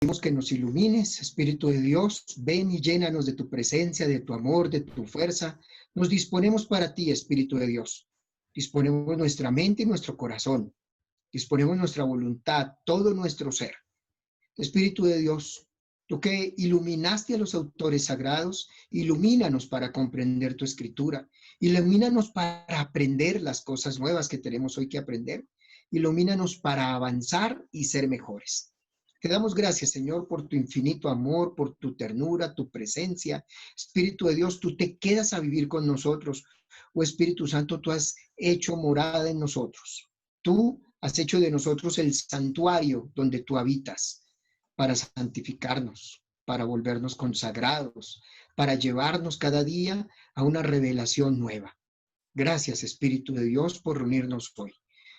pedimos que nos ilumines, Espíritu de Dios, ven y llénanos de tu presencia, de tu amor, de tu fuerza. Nos disponemos para ti, Espíritu de Dios. Disponemos nuestra mente y nuestro corazón. Disponemos nuestra voluntad, todo nuestro ser. Espíritu de Dios, tú que iluminaste a los autores sagrados, ilumínanos para comprender tu escritura. Ilumínanos para aprender las cosas nuevas que tenemos hoy que aprender. Ilumínanos para avanzar y ser mejores. Te damos gracias, Señor, por tu infinito amor, por tu ternura, tu presencia. Espíritu de Dios, tú te quedas a vivir con nosotros. Oh Espíritu Santo, tú has hecho morada en nosotros. Tú has hecho de nosotros el santuario donde tú habitas para santificarnos, para volvernos consagrados, para llevarnos cada día a una revelación nueva. Gracias, Espíritu de Dios, por reunirnos hoy.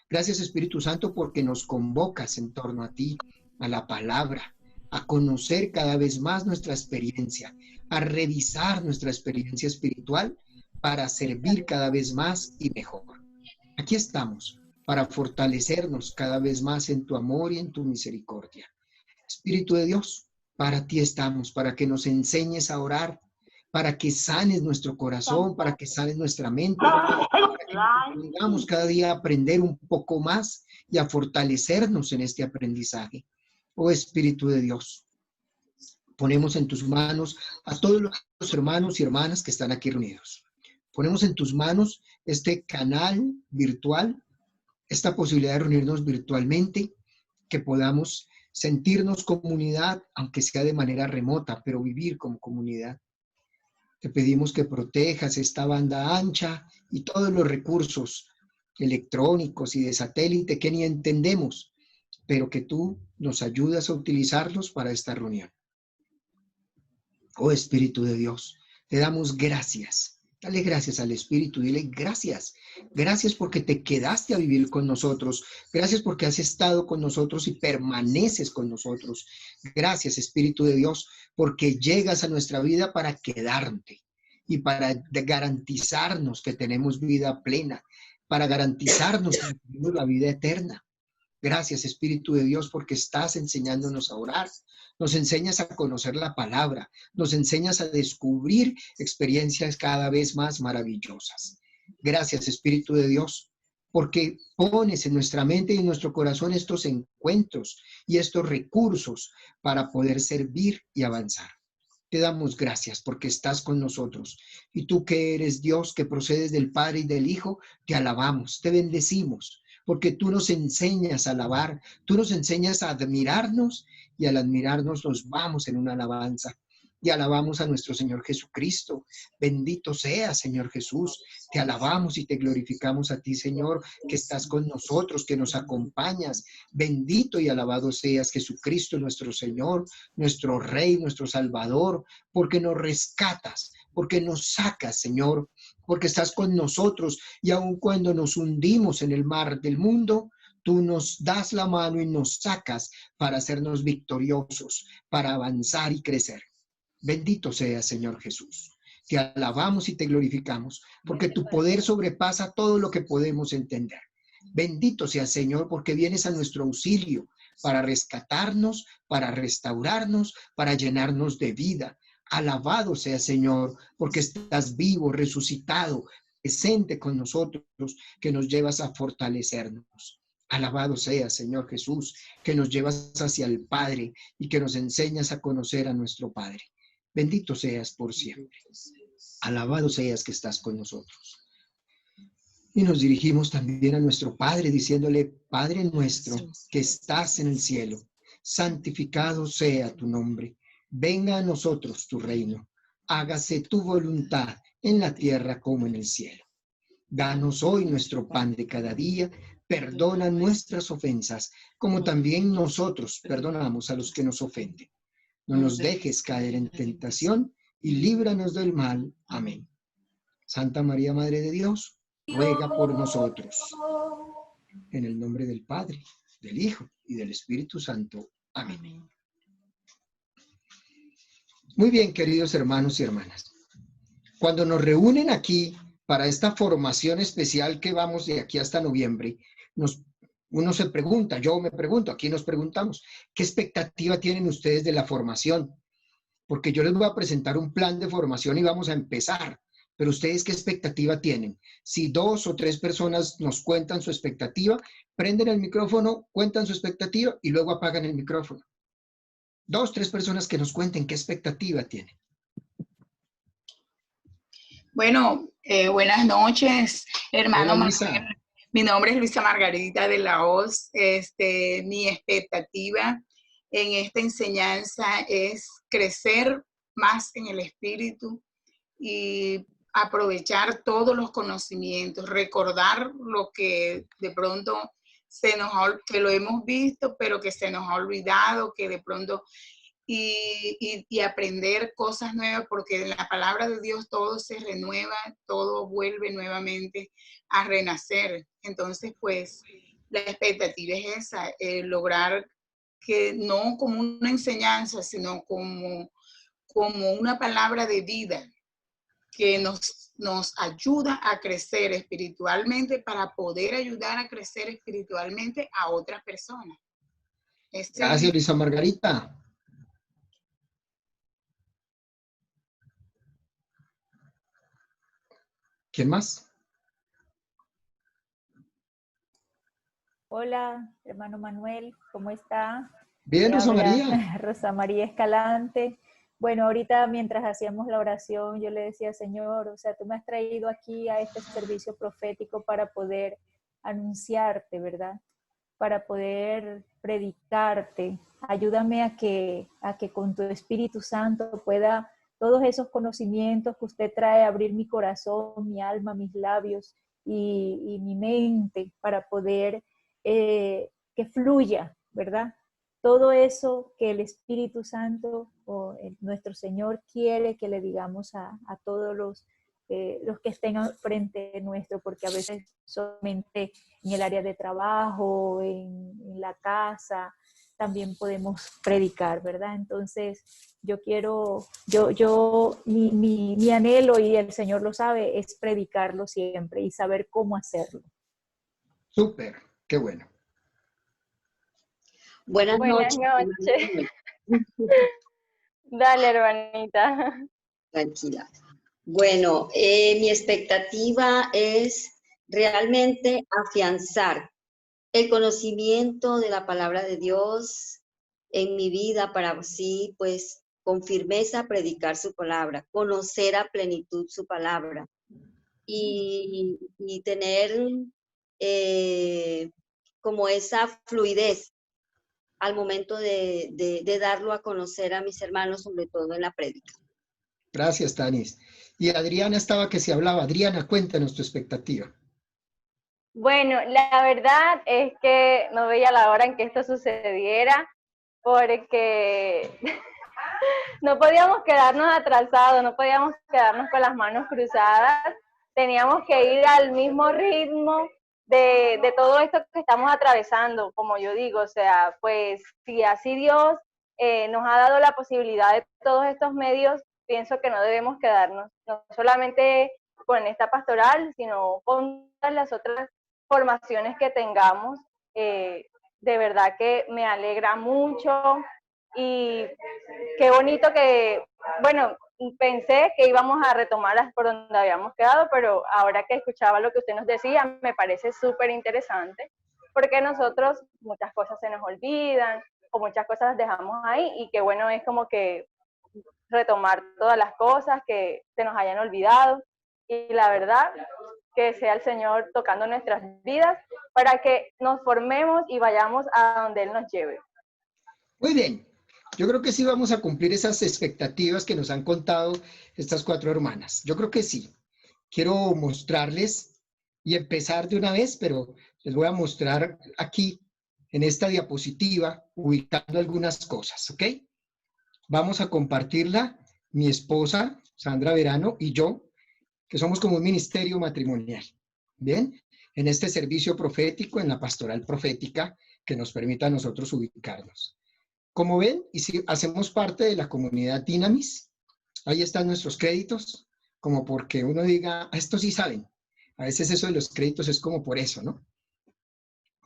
Gracias, Espíritu Santo, porque nos convocas en torno a ti, a la palabra, a conocer cada vez más nuestra experiencia, a revisar nuestra experiencia espiritual para servir cada vez más y mejor. Aquí estamos para fortalecernos cada vez más en tu amor y en tu misericordia. Espíritu de Dios, para ti estamos, para que nos enseñes a orar, para que sanes nuestro corazón, para que sanes nuestra mente, para que podamos cada día aprender un poco más y a fortalecernos en este aprendizaje. Oh Espíritu de Dios, ponemos en tus manos a todos los hermanos y hermanas que están aquí reunidos. Ponemos en tus manos este canal virtual, esta posibilidad de reunirnos virtualmente, que podamos sentirnos comunidad, aunque sea de manera remota, pero vivir como comunidad. Te pedimos que protejas esta banda ancha y todos los recursos electrónicos y de satélite que ni entendemos, pero que tú nos ayudas a utilizarlos para esta reunión. Oh Espíritu de Dios, te damos gracias. Dale gracias al Espíritu, dile gracias. Gracias porque te quedaste a vivir con nosotros. Gracias porque has estado con nosotros y permaneces con nosotros. Gracias, Espíritu de Dios, porque llegas a nuestra vida para quedarte y para garantizarnos que tenemos vida plena, para garantizarnos que tenemos la vida eterna. Gracias, Espíritu de Dios, porque estás enseñándonos a orar. Nos enseñas a conocer la palabra. Nos enseñas a descubrir experiencias cada vez más maravillosas. Gracias, Espíritu de Dios, porque pones en nuestra mente y en nuestro corazón estos encuentros y estos recursos para poder servir y avanzar. Te damos gracias porque estás con nosotros. Y tú que eres Dios, que procedes del Padre y del Hijo, te alabamos, te bendecimos. Porque tú nos enseñas a alabar, tú nos enseñas a admirarnos y al admirarnos nos vamos en una alabanza. Y alabamos a nuestro Señor Jesucristo. Bendito sea, Señor Jesús. Te alabamos y te glorificamos a ti, Señor, que estás con nosotros, que nos acompañas. Bendito y alabado seas, Jesucristo, nuestro Señor, nuestro Rey, nuestro Salvador, porque nos rescatas, porque nos sacas, Señor, porque estás con nosotros y aun cuando nos hundimos en el mar del mundo, tú nos das la mano y nos sacas para hacernos victoriosos, para avanzar y crecer. Bendito sea, Señor Jesús. Te alabamos y te glorificamos, porque tu poder sobrepasa todo lo que podemos entender. Bendito sea, Señor, porque vienes a nuestro auxilio para rescatarnos, para restaurarnos, para llenarnos de vida. Alabado sea, Señor, porque estás vivo, resucitado, presente con nosotros, que nos llevas a fortalecernos. Alabado sea, Señor Jesús, que nos llevas hacia el Padre y que nos enseñas a conocer a nuestro Padre. Bendito seas por siempre. Alabado seas que estás con nosotros. Y nos dirigimos también a nuestro Padre diciéndole, Padre nuestro que estás en el cielo, santificado sea tu nombre. Venga a nosotros tu reino. Hágase tu voluntad en la tierra como en el cielo. Danos hoy nuestro pan de cada día. Perdona nuestras ofensas, como también nosotros perdonamos a los que nos ofenden. No nos dejes caer en tentación y líbranos del mal. Amén. Santa María, Madre de Dios, ruega por nosotros. En el nombre del Padre, del Hijo y del Espíritu Santo. Amén. Muy bien, queridos hermanos y hermanas. Cuando nos reúnen aquí para esta formación especial que vamos de aquí hasta noviembre, nos Uno se pregunta, yo me pregunto, aquí nos preguntamos, ¿qué expectativa tienen ustedes de la formación? Porque yo les voy a presentar un plan de formación y vamos a empezar. Pero ustedes, ¿qué expectativa tienen? Si 2 o 3 personas nos cuentan su expectativa, prenden el micrófono, cuentan su expectativa y luego apagan el micrófono. 2, 3 personas que nos cuenten qué expectativa tienen. Bueno, buenas noches, hermano Hola, Luisa. Manuel. Mi nombre es Luisa Margarita de la Hoz. Mi expectativa en esta enseñanza es crecer más en el espíritu y aprovechar todos los conocimientos, recordar lo que de pronto que lo hemos visto, pero que se nos ha olvidado, que de pronto y aprender cosas nuevas, porque en la palabra de Dios todo se renueva, todo vuelve nuevamente a renacer. Entonces, pues, la expectativa es esa, lograr que no como una enseñanza, sino como una palabra de vida que nos ayuda a crecer espiritualmente para poder ayudar a crecer espiritualmente a otras personas. Gracias, Luisa Margarita. ¿Quién más? Hola, hermano Manuel, ¿cómo está? Bien, Rosa María. Rosa María Escalante. Bueno, ahorita mientras hacíamos la oración, yo le decía, Señor, o sea, tú me has traído aquí a este servicio profético para poder anunciarte, ¿verdad? Para poder predicarte. Ayúdame a que con tu Espíritu Santo pueda todos esos conocimientos que usted trae, abrir mi corazón, mi alma, mis labios y mi mente para poder que fluya, ¿verdad? Todo eso que el Espíritu Santo o nuestro Señor quiere que le digamos a todos los que estén frente nuestro, porque a veces solamente en el área de trabajo, en la casa, también podemos predicar, ¿verdad? Entonces, mi anhelo, y el Señor lo sabe, es predicarlo siempre y saber cómo hacerlo. Súper, qué bueno. Buenas noches. Dale, hermanita. Tranquila. Bueno, mi expectativa es realmente afianzar el conocimiento de la palabra de Dios en mi vida para así, pues, con firmeza predicar su palabra, conocer a plenitud su palabra y tener como esa fluidez al momento de darlo a conocer a mis hermanos, sobre todo en la prédica. Gracias, Tanis. Y Adriana estaba que se hablaba. Adriana, cuéntanos tu expectativa. Bueno, la verdad es que no veía la hora en que esto sucediera, porque no podíamos quedarnos atrasados, no podíamos quedarnos con las manos cruzadas, teníamos que ir al mismo ritmo de todo esto que estamos atravesando, como yo digo, o sea, pues si así Dios nos ha dado la posibilidad de todos estos medios, pienso que no debemos quedarnos, no solamente con esta pastoral, sino con todas las otras formaciones que tengamos. De verdad que me alegra mucho y qué bonito que, bueno, pensé que íbamos a retomar por donde habíamos quedado, pero ahora que escuchaba lo que usted nos decía, me parece súper interesante, porque nosotros muchas cosas se nos olvidan o muchas cosas las dejamos ahí, y qué bueno es como que retomar todas las cosas que se nos hayan olvidado, y la verdad que sea el Señor tocando nuestras vidas para que nos formemos y vayamos a donde Él nos lleve. Muy bien. Yo creo que sí vamos a cumplir esas expectativas que nos han contado estas 4 hermanas. Yo creo que sí. Quiero mostrarles y empezar de una vez, pero les voy a mostrar aquí en esta diapositiva ubicando algunas cosas, ¿ok? Vamos a compartirla mi esposa, Sandra Verano, y yo, que somos como un ministerio matrimonial, ¿bien? En este servicio profético, en la pastoral profética, que nos permita a nosotros ubicarnos. Como ven, y si hacemos parte de la comunidad Dynamis, ahí están nuestros créditos, como porque uno diga, esto sí saben. A veces eso de los créditos es como por eso, ¿no?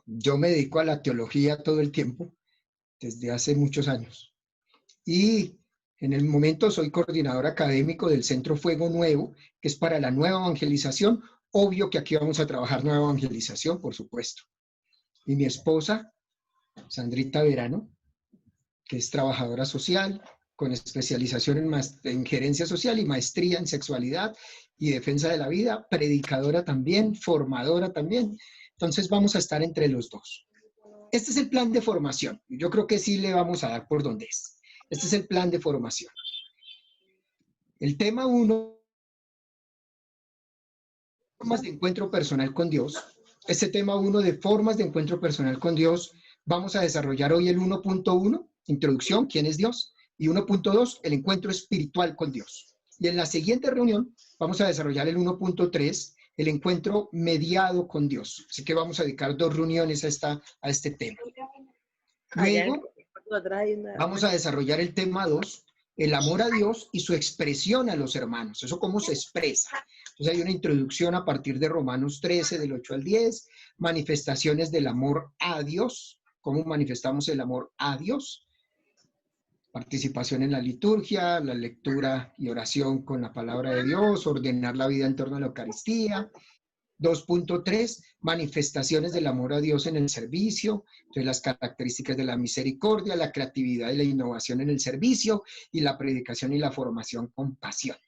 yo me dedico a la teología todo el tiempo, desde hace muchos años. Y en el momento soy coordinador académico del Centro Fuego Nuevo, que es para la nueva evangelización. Obvio que aquí vamos a trabajar nueva evangelización, por supuesto. Y mi esposa, Sandrita Verano, que es trabajadora social, con especialización en gerencia social y maestría en sexualidad y defensa de la vida, predicadora también, formadora también. Entonces vamos a estar entre los dos. Este es el plan de formación. Yo creo que sí le vamos a dar por donde es. Este es el plan de formación. El tema 1, formas de encuentro personal con Dios. Este tema 1 de formas de encuentro personal con Dios, vamos a desarrollar hoy el 1.1, introducción, ¿quién es Dios? Y 1.2, el encuentro espiritual con Dios. Y en la siguiente reunión vamos a desarrollar el 1.3, el encuentro mediado con Dios. Así que vamos a dedicar 2 reuniones a este tema. Luego vamos a desarrollar el tema 2, el amor a Dios y su expresión a los hermanos. Eso cómo se expresa. Entonces hay una introducción a partir de Romanos 13, del 8 al 10, manifestaciones del amor a Dios, cómo manifestamos el amor a Dios, participación en la liturgia, la lectura y oración con la palabra de Dios, ordenar la vida en torno a la Eucaristía. 2.3, manifestaciones del amor a Dios en el servicio, entonces las características de la misericordia, la creatividad y la innovación en el servicio, y la predicación y la formación con pasión.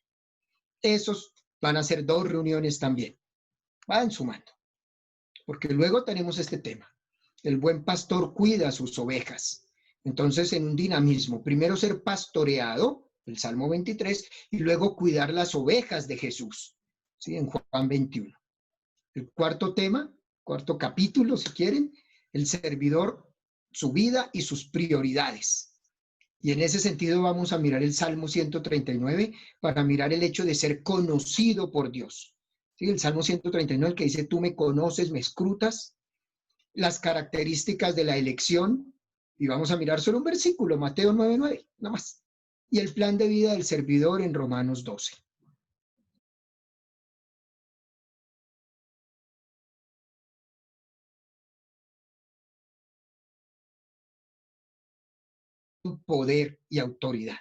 Esos van a ser 2 reuniones también. Van sumando. Porque luego tenemos este tema. El buen pastor cuida a sus ovejas. Entonces, en un dinamismo, primero ser pastoreado, el Salmo 23, y luego cuidar las ovejas de Jesús, ¿sí? En Juan 21. El cuarto tema, cuarto capítulo, si quieren, el servidor, su vida y sus prioridades. Y en ese sentido vamos a mirar el Salmo 139 para mirar el hecho de ser conocido por Dios. ¿Sí? El Salmo 139 que dice, tú me conoces, me escrutas, las características de la elección, y vamos a mirar solo un versículo, Mateo 9:9, nada más. Y el plan de vida del servidor en Romanos 12. Poder y autoridad.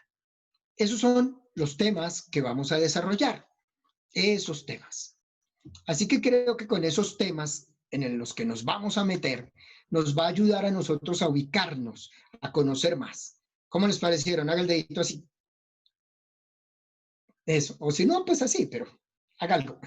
Esos son los temas que vamos a desarrollar, esos temas. Así que creo que con esos temas en los que nos vamos a meter, nos va a ayudar a nosotros a ubicarnos, a conocer más. ¿Cómo les parecieron? Haga el dedito así. Eso. O si no, pues así, pero haga algo.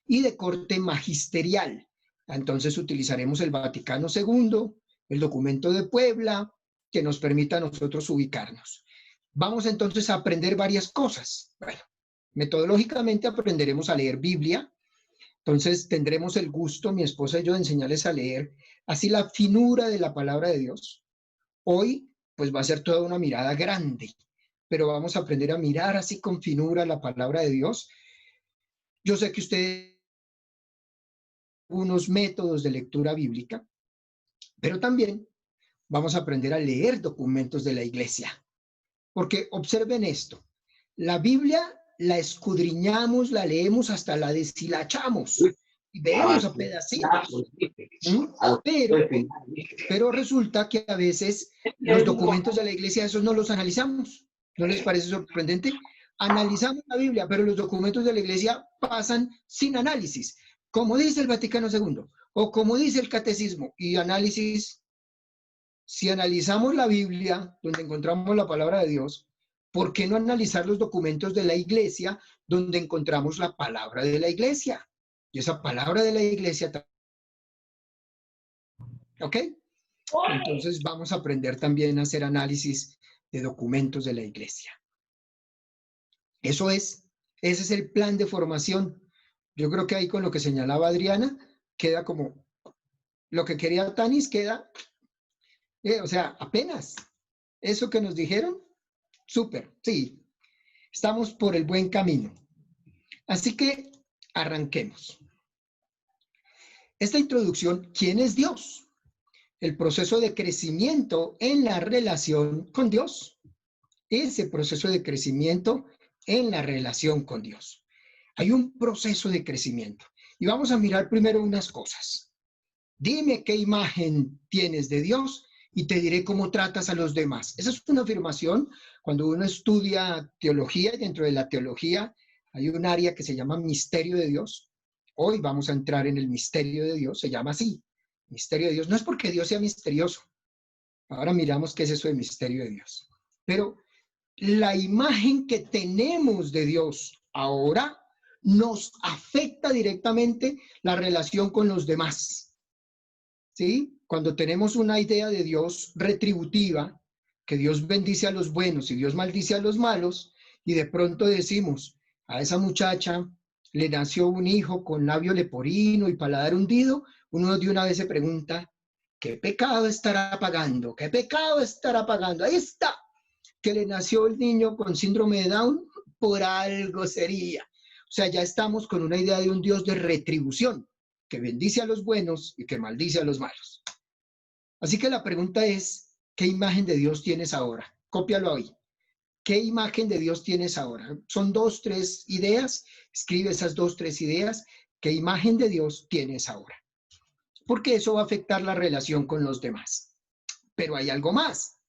Y de corte magisterial. Entonces utilizaremos el Vaticano II, el documento de Puebla, que nos permita a nosotros ubicarnos. Vamos entonces a aprender varias cosas. Bueno, metodológicamente aprenderemos a leer Biblia. Entonces tendremos el gusto, mi esposa y yo, de enseñarles a leer así la finura de la palabra de Dios. Hoy, pues va a ser toda una mirada grande, pero vamos a aprender a mirar así con finura la palabra de Dios. Yo sé que ustedes unos métodos de lectura bíblica, pero también vamos a aprender a leer documentos de la iglesia. Porque observen esto, la Biblia la escudriñamos, la leemos hasta la deshilachamos y vemos a pedacitos. Pero resulta que a veces los documentos de la iglesia, esos no los analizamos. ¿No les parece sorprendente? Analizamos la Biblia, pero los documentos de la iglesia pasan sin análisis, como dice el Vaticano II, o como dice el Catecismo, y análisis. Si analizamos la Biblia, donde encontramos la palabra de Dios, ¿por qué no analizar los documentos de la iglesia, donde encontramos la palabra de la iglesia? Y esa palabra de la iglesia, ¿ok? Entonces vamos a aprender también a hacer análisis de documentos de la iglesia. Eso es, ese es el plan de formación. Yo creo que ahí con lo que señalaba Adriana, queda como, lo que quería Tanis queda, o sea, apenas. Eso que nos dijeron, súper, sí. Estamos por el buen camino. Así que arranquemos. esta introducción, ¿quién es Dios? El proceso de crecimiento en la relación con Dios. Ese proceso de crecimiento en la relación con Dios. Hay un proceso de crecimiento. Y vamos a mirar primero unas cosas. Dime qué imagen tienes de Dios y te diré cómo tratas a los demás. Esa es una afirmación cuando uno estudia teología, y dentro de la teología hay un área que se llama misterio de Dios. Hoy vamos a entrar en el misterio de Dios, se llama así, misterio de Dios. No es porque Dios sea misterioso. Ahora miramos qué es eso de misterio de Dios. Pero la imagen que tenemos de Dios ahora nos afecta directamente la relación con los demás. ¿Sí? Cuando tenemos una idea de Dios retributiva, que Dios bendice a los buenos y Dios maldice a los malos, y de pronto decimos, a esa muchacha le nació un hijo con labio leporino y paladar hundido, uno de una vez se pregunta, ¿qué pecado estará pagando? ¿Qué pecado estará pagando? Ahí está, que le nació el niño con síndrome de Down, por algo sería. O sea, ya estamos con una idea de un Dios de retribución, que bendice a los buenos y que maldice a los malos. Así que la pregunta es, ¿qué imagen de Dios tienes ahora? Cópialo ahí. ¿Qué imagen de Dios tienes ahora? Son 2, 3 ideas. Escribe esas 2, 3 ideas. ¿Qué imagen de Dios tienes ahora? Porque eso va a afectar la relación con los demás. Pero hay algo más.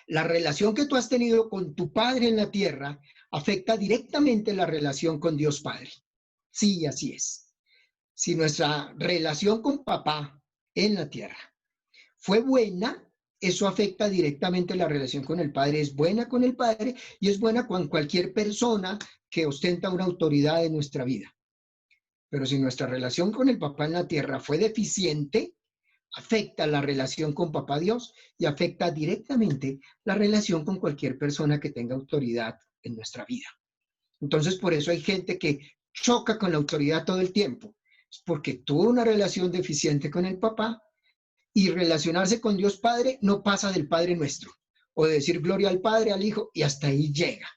La relación que tú has tenido con tu Padre en la tierra afecta directamente la relación con Dios Padre. Sí, así es. Si nuestra relación con papá en la tierra fue buena, eso afecta directamente la relación con el Padre. Es buena con el Padre y es buena con cualquier persona que ostenta una autoridad en nuestra vida. Pero si nuestra relación con el papá en la tierra fue deficiente, afecta la relación con papá Dios y afecta directamente la relación con cualquier persona que tenga autoridad en nuestra vida. Entonces, por eso hay gente que choca con la autoridad todo el tiempo. Es porque tuvo una relación deficiente con el papá y relacionarse con Dios Padre no pasa del Padre Nuestro o de decir gloria al Padre, al Hijo y hasta ahí llega.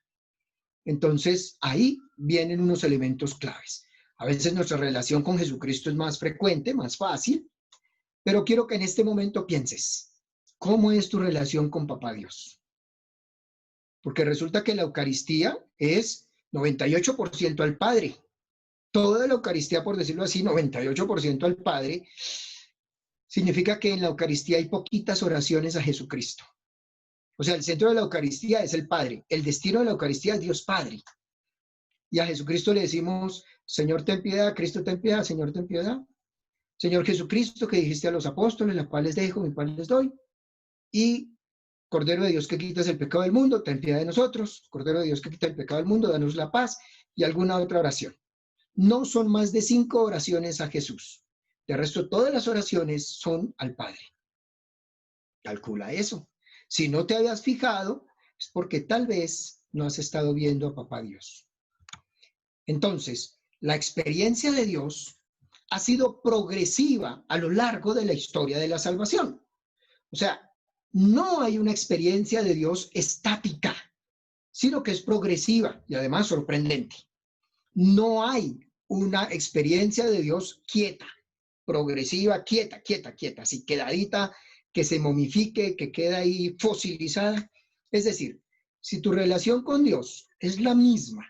Entonces, ahí vienen unos elementos claves. A veces nuestra relación con Jesucristo es más frecuente, más fácil, pero quiero que en este momento pienses, ¿cómo es tu relación con Papá Dios? Porque resulta que la Eucaristía es 98% al Padre. Toda la Eucaristía, por decirlo así, 98% al Padre, significa que en la Eucaristía hay poquitas oraciones a Jesucristo. O sea, el centro de la Eucaristía es el Padre. El destino de la Eucaristía es Dios Padre. Y a Jesucristo le decimos, Señor, ten piedad, Cristo, ten piedad, Señor, ten piedad. Señor Jesucristo, que dijiste a los apóstoles, la cual les dejo, mi cual les doy. Y Cordero de Dios que quitas el pecado del mundo, ten piedad de nosotros. Cordero de Dios que quita el pecado del mundo, danos la paz. Y alguna otra oración. No son más de 5 oraciones a Jesús. De resto, todas las oraciones son al Padre. Calcula eso. Si no te habías fijado, es porque tal vez no has estado viendo a Papá Dios. Entonces, la experiencia de Dios ha sido progresiva a lo largo de la historia de la salvación. O sea, no hay una experiencia de Dios estática, sino que es progresiva y además sorprendente. No hay una experiencia de Dios quieta, progresiva, quieta, así quedadita, que se momifique, que queda ahí fosilizada. Es decir, si tu relación con Dios es la misma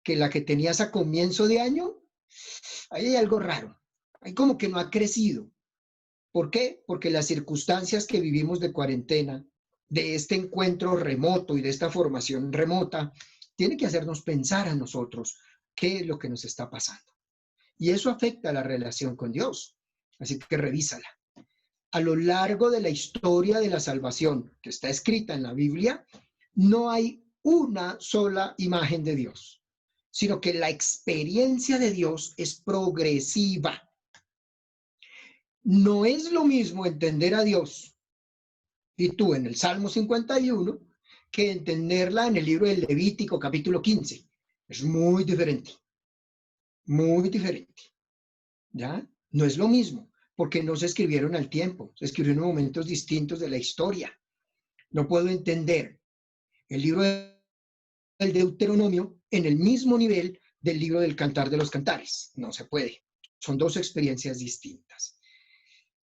que la que tenías a comienzo de año, ahí hay algo raro. Hay como que no ha crecido. ¿Por qué? Porque las circunstancias que vivimos de cuarentena, de este encuentro remoto y de esta formación remota, tiene que hacernos pensar a nosotros qué es lo que nos está pasando. Y eso afecta a la relación con Dios. Así que revísala. A lo largo de la historia de la salvación que está escrita en la Biblia, no hay una sola imagen de Dios, sino que la experiencia de Dios es progresiva. No es lo mismo entender a Dios, y tú en el Salmo 51, que entenderla en el libro del Levítico, capítulo 15. Es muy diferente. Muy diferente. ¿Ya? No es lo mismo, porque no se escribieron al tiempo, se escribieron en momentos distintos de la historia. No puedo entender el libro del Deuteronomio en el mismo nivel del libro del Cantar de los Cantares. No se puede. Son dos experiencias distintas.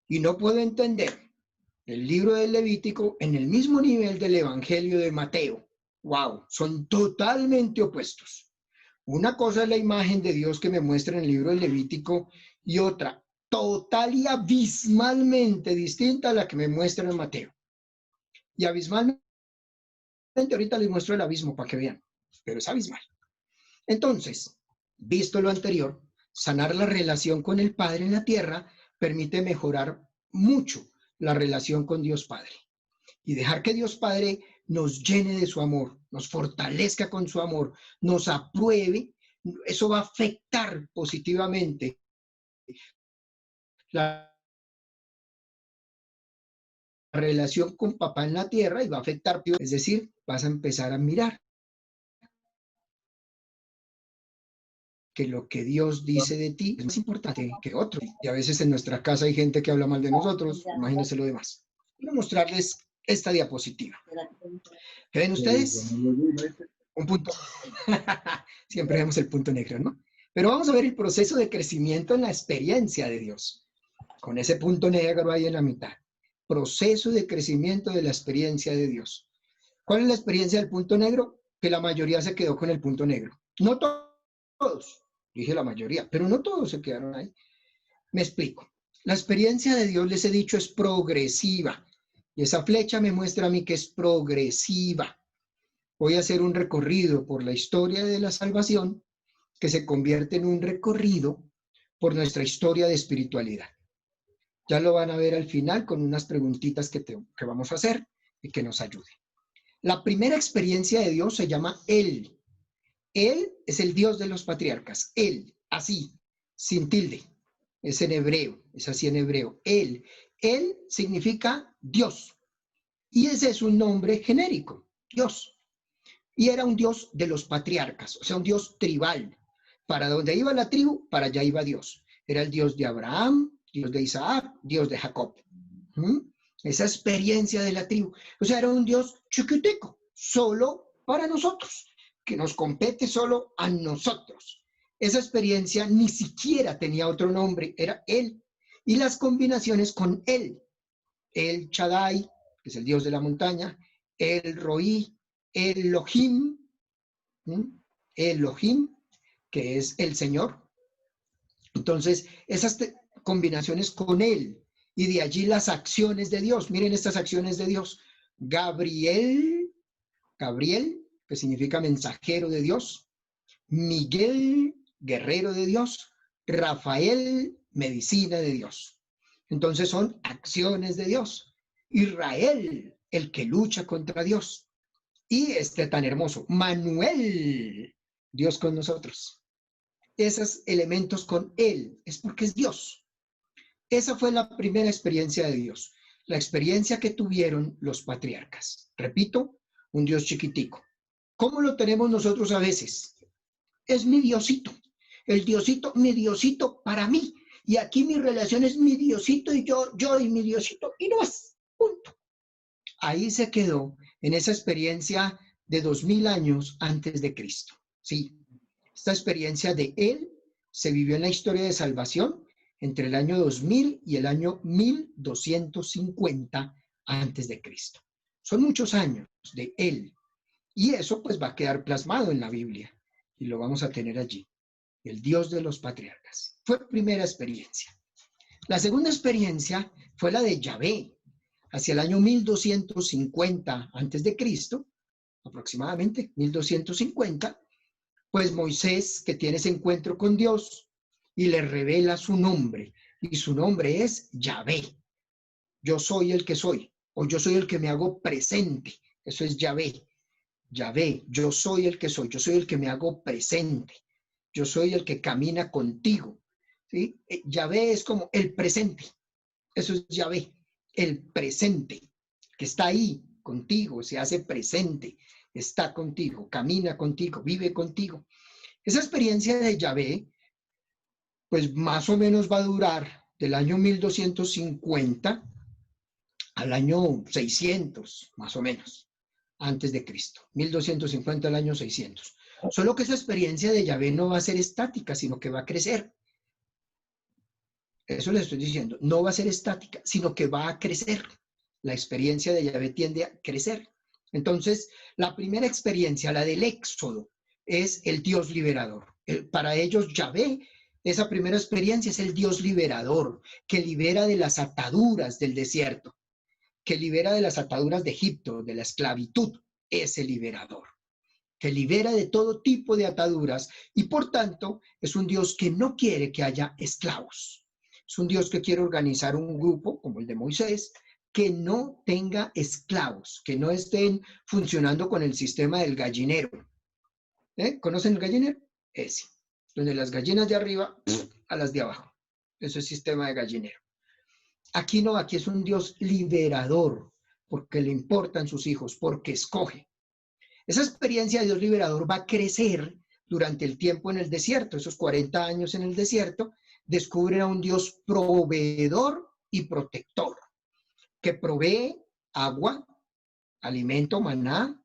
Y no puedo entender el libro del Levítico en el mismo nivel del Evangelio de Mateo. ¡Wow! Son totalmente opuestos. Una cosa es la imagen de Dios que me muestra en el libro del Levítico y otra total y abismalmente distinta a la que me muestra en Mateo. Y abismalmente, ahorita les muestro el abismo para que vean, pero es abismal. Entonces, visto lo anterior, sanar la relación con el Padre en la tierra permite mejorar mucho la relación con Dios Padre. Y dejar que Dios Padre nos llene de su amor, nos fortalezca con su amor, nos apruebe, eso va a afectar positivamente la relación con papá en la tierra y va a afectar, es decir, vas a empezar a mirar que lo que Dios dice de ti es más importante que otro. Y a veces en nuestra casa hay gente que habla mal de nosotros, imagínense lo demás. Quiero mostrarles esta diapositiva. ¿Qué ven ustedes? Un punto. Siempre vemos el punto negro, ¿no? Pero vamos a ver el proceso de crecimiento en la experiencia de Dios. Con ese punto negro ahí en la mitad. Proceso de crecimiento de la experiencia de Dios. ¿Cuál es la experiencia del punto negro? Que la mayoría se quedó con el punto negro. No todos, dije la mayoría, pero no todos se quedaron ahí. Me explico. La experiencia de Dios, les he dicho, es progresiva. Y esa flecha me muestra a mí que es progresiva. Voy a hacer un recorrido por la historia de la salvación que se convierte en un recorrido por nuestra historia de espiritualidad. Ya lo van a ver al final con unas preguntitas que vamos a hacer y que nos ayuden. La primera experiencia de Dios se llama Él. Él es el Dios de los patriarcas. Él, así, sin tilde. Es en hebreo, es así en hebreo. Él significa Dios. Y ese es un nombre genérico, Dios. Y era un Dios de los patriarcas, o sea, un Dios tribal. Para donde iba la tribu, para allá iba Dios. Era el Dios de Abraham, Dios de Isaac, Dios de Jacob. Esa experiencia de la tribu. O sea, era un Dios chiquitico, solo para nosotros, que nos compete solo a nosotros. Esa experiencia ni siquiera tenía otro nombre, era Él. Y las combinaciones con Él. El Shaddai, que es el Dios de la montaña, el Roí, el Elohim, Elohim, que es el Señor. Entonces, esas combinaciones con Él, y de allí las acciones de Dios. Miren estas acciones de Dios. Gabriel, que significa mensajero de Dios. Miguel, guerrero de Dios. Rafael, medicina de Dios. Entonces son acciones de Dios. Israel, el que lucha contra Dios. Y tan hermoso, Manuel, Dios con nosotros. Esos elementos con Él es porque es Dios. Esa fue la primera experiencia de Dios, la experiencia que tuvieron los patriarcas. Repito, un Dios chiquitico. ¿Cómo lo tenemos nosotros a veces? Es mi Diosito, el Diosito, mi Diosito para mí. Y aquí mi relación es mi Diosito y yo y mi Diosito y no más, punto. Ahí se quedó en esa experiencia de 2000 años antes de Cristo. Sí, esta experiencia de Él se vivió en la historia de salvación entre el año 2000 y el año 1250 antes de Cristo. Son muchos años de Él. Y eso pues va a quedar plasmado en la Biblia. Y lo vamos a tener allí. El Dios de los patriarcas. Fue primera experiencia. La segunda experiencia fue la de Yahvé. Hacia el año 1250 antes de Cristo, aproximadamente 1250, pues Moisés, que tiene ese encuentro con Dios, y le revela su nombre, y su nombre es Yahvé. Yo soy el que soy, o yo soy el que me hago presente. Eso es Yahvé. Yahvé, yo soy el que soy, yo soy el que me hago presente. Yo soy el que camina contigo. ¿Sí? Yahvé es como el presente. Eso es Yahvé, el presente, que está ahí contigo, se hace presente, está contigo, camina contigo, vive contigo. Esa experiencia de Yahvé, pues más o menos va a durar del año 1250 al año 600, más o menos, antes de Cristo. 1250 al año 600. Solo que esa experiencia de Yahvé no va a ser estática, sino que va a crecer. Eso le estoy diciendo. No va a ser estática, sino que va a crecer. La experiencia de Yahvé tiende a crecer. Entonces, la primera experiencia, la del Éxodo, es el Dios liberador. Para ellos, Yahvé, esa primera experiencia es el Dios liberador, que libera de las ataduras del desierto, que libera de las ataduras de Egipto, de la esclavitud, es el liberador, que libera de todo tipo de ataduras y por tanto es un Dios que no quiere que haya esclavos. Es un Dios que quiere organizar un grupo como el de Moisés, que no tenga esclavos, que no estén funcionando con el sistema del gallinero. ¿Conocen el gallinero? Ese, donde las gallinas de arriba a las de abajo. Eso es sistema de gallinero. Aquí no, aquí es un Dios liberador, porque le importan sus hijos, porque escoge. Esa experiencia de Dios liberador va a crecer durante el tiempo en el desierto. Esos 40 años en el desierto descubren a un Dios proveedor y protector, que provee agua, alimento, maná,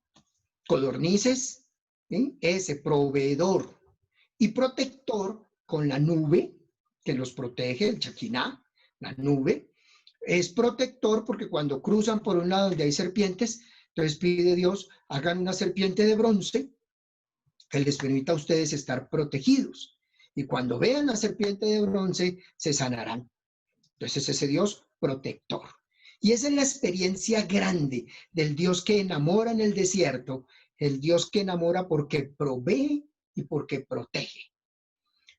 codornices, ¿sí? Ese proveedor y protector con la nube que los protege, el Chaquiná, la nube. Es protector porque cuando cruzan por un lado donde hay serpientes, entonces pide Dios, hagan una serpiente de bronce que les permita a ustedes estar protegidos. Y cuando vean la serpiente de bronce, se sanarán. Entonces ese Dios protector. Y esa es la experiencia grande del Dios que enamora en el desierto, el Dios que enamora porque provee y porque protege.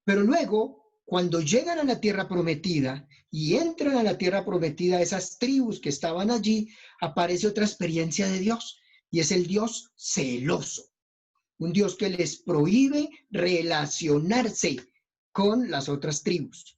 Pero luego, cuando llegan a la tierra prometida y entran a la tierra prometida, esas tribus que estaban allí, aparece otra experiencia de Dios, y es el Dios celoso. Un Dios que les prohíbe relacionarse con las otras tribus,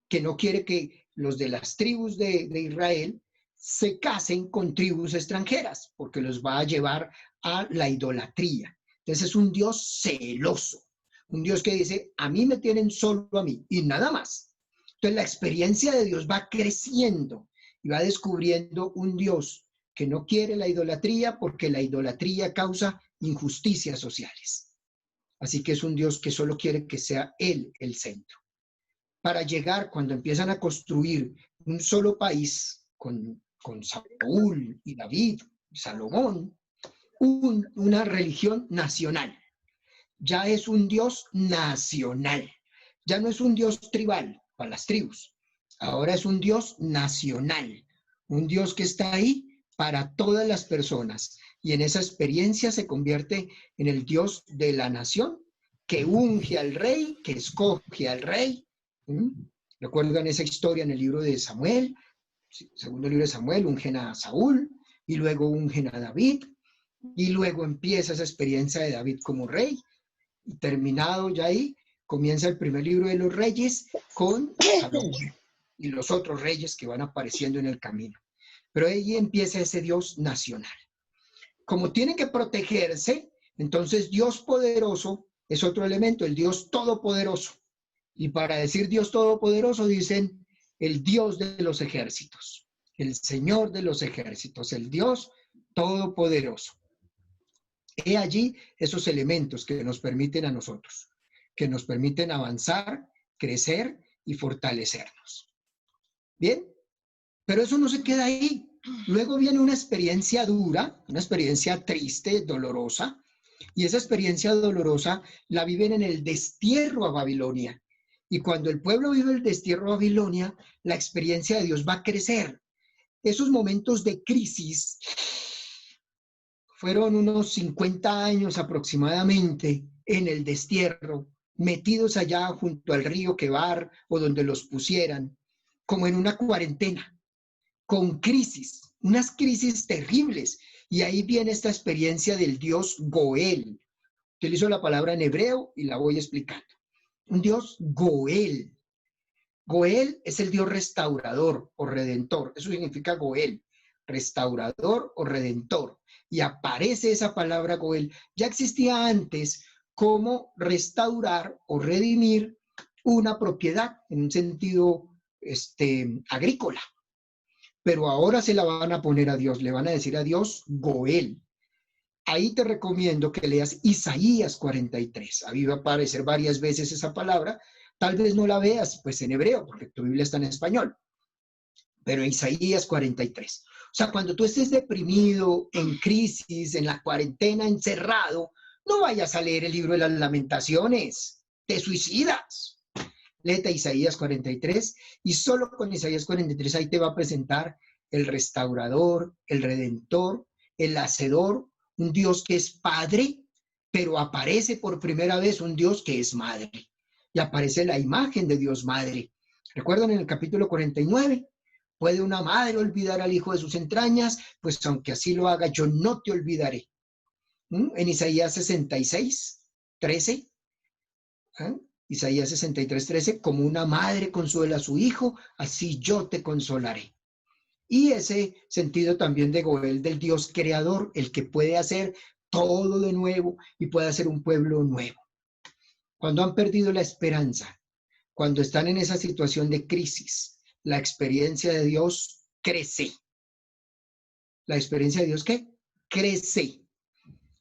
que no quiere que los de las tribus de Israel se casen con tribus extranjeras, porque los va a llevar a la idolatría. Entonces es un Dios celoso. Un Dios que dice, a mí me tienen solo a mí y nada más. Entonces la experiencia de Dios va creciendo y va descubriendo un Dios que no quiere la idolatría porque la idolatría causa injusticias sociales. Así que es un Dios que solo quiere que sea Él el centro. Para llegar, cuando empiezan a construir un solo país con Saúl y David, y Salomón, una religión nacional. Ya es un Dios nacional. Ya no es un Dios tribal para las tribus. Ahora es un Dios nacional. Un Dios que está ahí para todas las personas. Y en esa experiencia se convierte en el Dios de la nación, que unge al rey, que escoge al rey. ¿Recuerdan esa historia en el libro de Samuel? Segundo libro de Samuel, ungen a Saúl y luego ungen a David. Y luego empieza esa experiencia de David como rey. Y terminado ya ahí, comienza el primer libro de los reyes con Salomón y los otros reyes que van apareciendo en el camino. Pero ahí empieza ese Dios nacional. Como tiene que protegerse, entonces Dios poderoso es otro elemento, el Dios todopoderoso. Y para decir Dios todopoderoso dicen el Dios de los ejércitos, el Señor de los ejércitos, el Dios todopoderoso. He allí esos elementos que nos permiten a nosotros, que nos permiten avanzar, crecer y fortalecernos. ¿Bien? Pero eso no se queda ahí. Luego viene una experiencia dura, una experiencia triste, dolorosa, y esa experiencia dolorosa la viven en el destierro a Babilonia. Y cuando el pueblo vive el destierro a Babilonia, la experiencia de Dios va a crecer. Esos momentos de crisis fueron unos 50 años aproximadamente en el destierro, metidos allá junto al río Quebar o donde los pusieran, como en una cuarentena, con crisis, unas crisis terribles. Y ahí viene esta experiencia del Dios Goel. Utilizo la palabra en hebreo y la voy explicando. Un Dios Goel. Goel es el Dios restaurador o redentor. Eso significa Goel, restaurador o redentor. Y aparece esa palabra Goel. Ya existía antes como restaurar o redimir una propiedad en un sentido agrícola. Pero ahora se la van a poner a Dios, le van a decir a Dios Goel. Ahí te recomiendo que leas Isaías 43. Ahí va a aparecer varias veces esa palabra, Tal vez no la veas pues en hebreo, porque tu Biblia está en español, pero Isaías 43. O sea, cuando tú estés deprimido, en crisis, en la cuarentena, encerrado, no vayas a leer el libro de las Lamentaciones, te suicidas. Léete Isaías 43 y solo con Isaías 43 ahí te va a presentar el restaurador, el redentor, el hacedor, un Dios que es padre, pero aparece por primera vez un Dios que es madre. Y aparece la imagen de Dios madre. ¿Recuerdan en el capítulo 49? ¿Puede una madre olvidar al hijo de sus entrañas? Pues aunque así lo haga, yo no te olvidaré. En Isaías 66, 13. Isaías 63, 13, como una madre consuela a su hijo, así yo te consolaré. Y ese sentido también de Goel, del Dios creador, el que puede hacer todo de nuevo y puede hacer un pueblo nuevo. Cuando han perdido la esperanza, cuando están en esa situación de crisis, la experiencia de Dios crece. ¿La experiencia de Dios qué? Crece.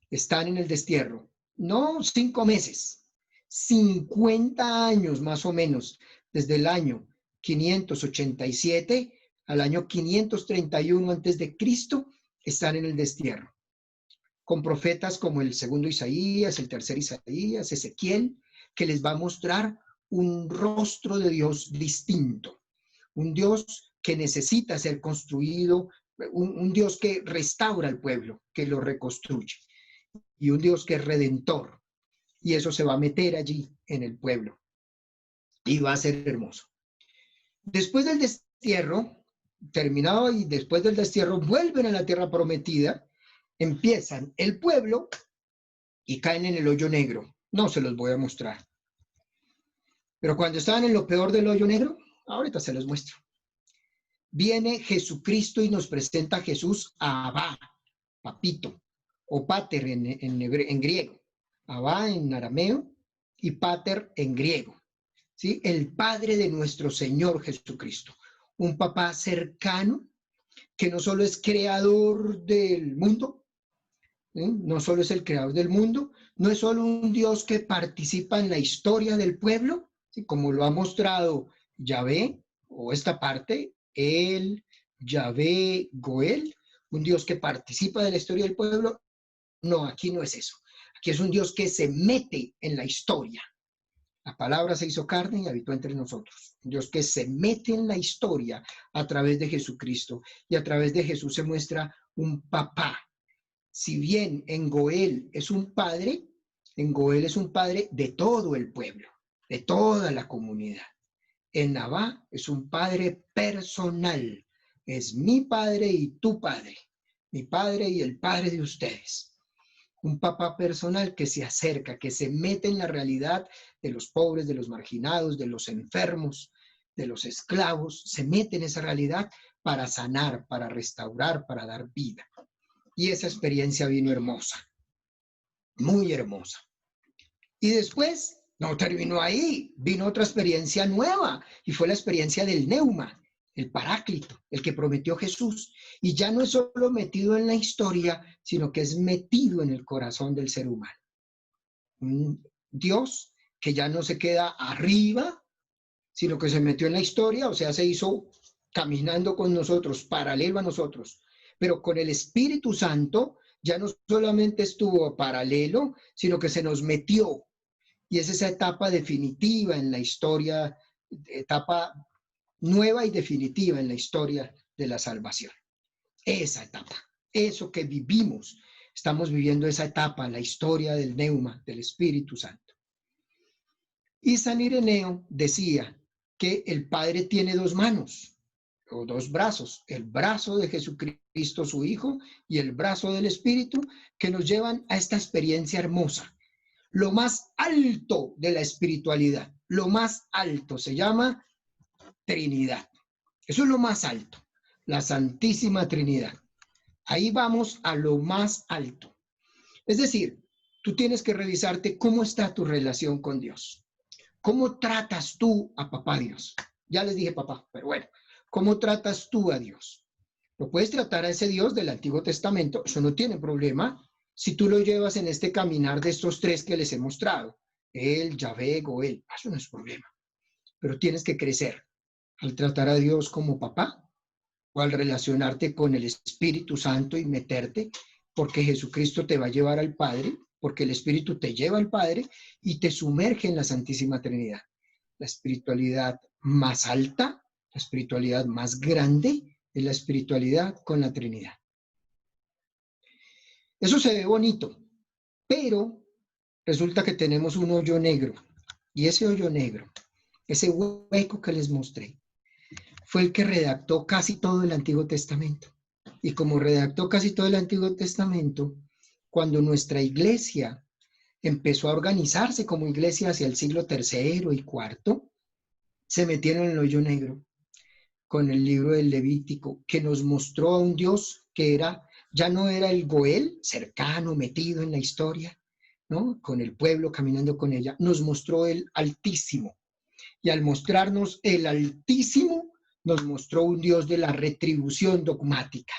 Están en el destierro. No 5 meses, 50 años más o menos, desde el año 587 al año 531 antes de Cristo, están en el destierro. Con profetas como el segundo Isaías, el tercer Isaías, Ezequiel, que les va a mostrar un rostro de Dios distinto, un Dios que necesita ser construido, un Dios que restaura al pueblo, que lo reconstruye, y un Dios que es redentor, y eso se va a meter allí en el pueblo, y va a ser hermoso. Después del destierro, terminado y después del destierro, vuelven a la tierra prometida, empiezan el pueblo y caen en el hoyo negro. No se los voy a mostrar. Pero cuando estaban en lo peor del hoyo negro, ahorita se los muestro. Viene Jesucristo y nos presenta a Jesús a Abba, papito, o pater en griego. Abba en arameo y pater en griego. ¿Sí? El Padre de nuestro Señor Jesucristo. Un papá cercano que no solo es creador del mundo, no solo es el creador del mundo, no es solo un Dios que participa en la historia del pueblo, ¿sí? Como lo ha mostrado Yahvé, o esta parte, el Yahvé Goel, un Dios que participa de la historia del pueblo. No, aquí no es eso. Aquí es un Dios que se mete en la historia. La palabra se hizo carne y habitó entre nosotros. Dios que se mete en la historia a través de Jesucristo. Y a través de Jesús se muestra un papá. Si bien en Goel es un padre, en Goel es un padre de todo el pueblo, de toda la comunidad. En Abba es un padre personal. Es mi padre y tu padre. Mi padre y el padre de ustedes. Un papá personal que se acerca, que se mete en la realidad de los pobres, de los marginados, de los enfermos, de los esclavos, se mete en esa realidad para sanar, para restaurar, para dar vida. Y esa experiencia vino hermosa, muy hermosa. Y después, no terminó ahí, vino otra experiencia nueva, y fue la experiencia del Neuma, el Paráclito, el que prometió Jesús. Y ya no es solo metido en la historia, sino que es metido en el corazón del ser humano. Un Dios que ya no se queda arriba, sino que se metió en la historia, o sea, se hizo caminando con nosotros, paralelo a nosotros. Pero con el Espíritu Santo ya no solamente estuvo paralelo, sino que se nos metió. Y es esa etapa definitiva en la historia, etapa nueva y definitiva en la historia de la salvación. Esa etapa, eso que vivimos, estamos viviendo esa etapa, la historia del Neuma, del Espíritu Santo. Y San Ireneo decía que el Padre tiene 2 manos o 2 brazos, el brazo de Jesucristo su Hijo y el brazo del Espíritu, que nos llevan a esta experiencia hermosa. Lo más alto de la espiritualidad, lo más alto se llama Trinidad. Eso es lo más alto, la Santísima Trinidad. Ahí vamos a lo más alto. Es decir, tú tienes que revisarte cómo está tu relación con Dios. ¿Cómo tratas tú a papá Dios? Ya les dije papá, pero bueno, ¿cómo tratas tú a Dios? Lo puedes tratar a ese Dios del Antiguo Testamento, eso no tiene problema, si tú lo llevas en este caminar de estos 3 que les he mostrado, el Yahvé, Goel, eso no es problema. pero tienes que crecer al tratar a Dios como papá o al relacionarte con el Espíritu Santo y meterte, porque Jesucristo te va a llevar al Padre, porque el Espíritu te lleva al Padre y te sumerge en la Santísima Trinidad. La espiritualidad más alta, la espiritualidad más grande, es la espiritualidad con la Trinidad. Eso se ve bonito, pero resulta que tenemos un hoyo negro, y ese hoyo negro, ese hueco que les mostré, fue el que redactó casi todo el Antiguo Testamento. Y como redactó casi todo el Antiguo Testamento, cuando nuestra iglesia empezó a organizarse como iglesia hacia el siglo III y IV, se metieron en el hoyo negro con el libro del Levítico, que nos mostró a un Dios que ya no era el Goel, cercano, metido en la historia, ¿no? Con el pueblo, caminando con ella, nos mostró el Altísimo. Y al mostrarnos el Altísimo, nos mostró un Dios de la retribución dogmática.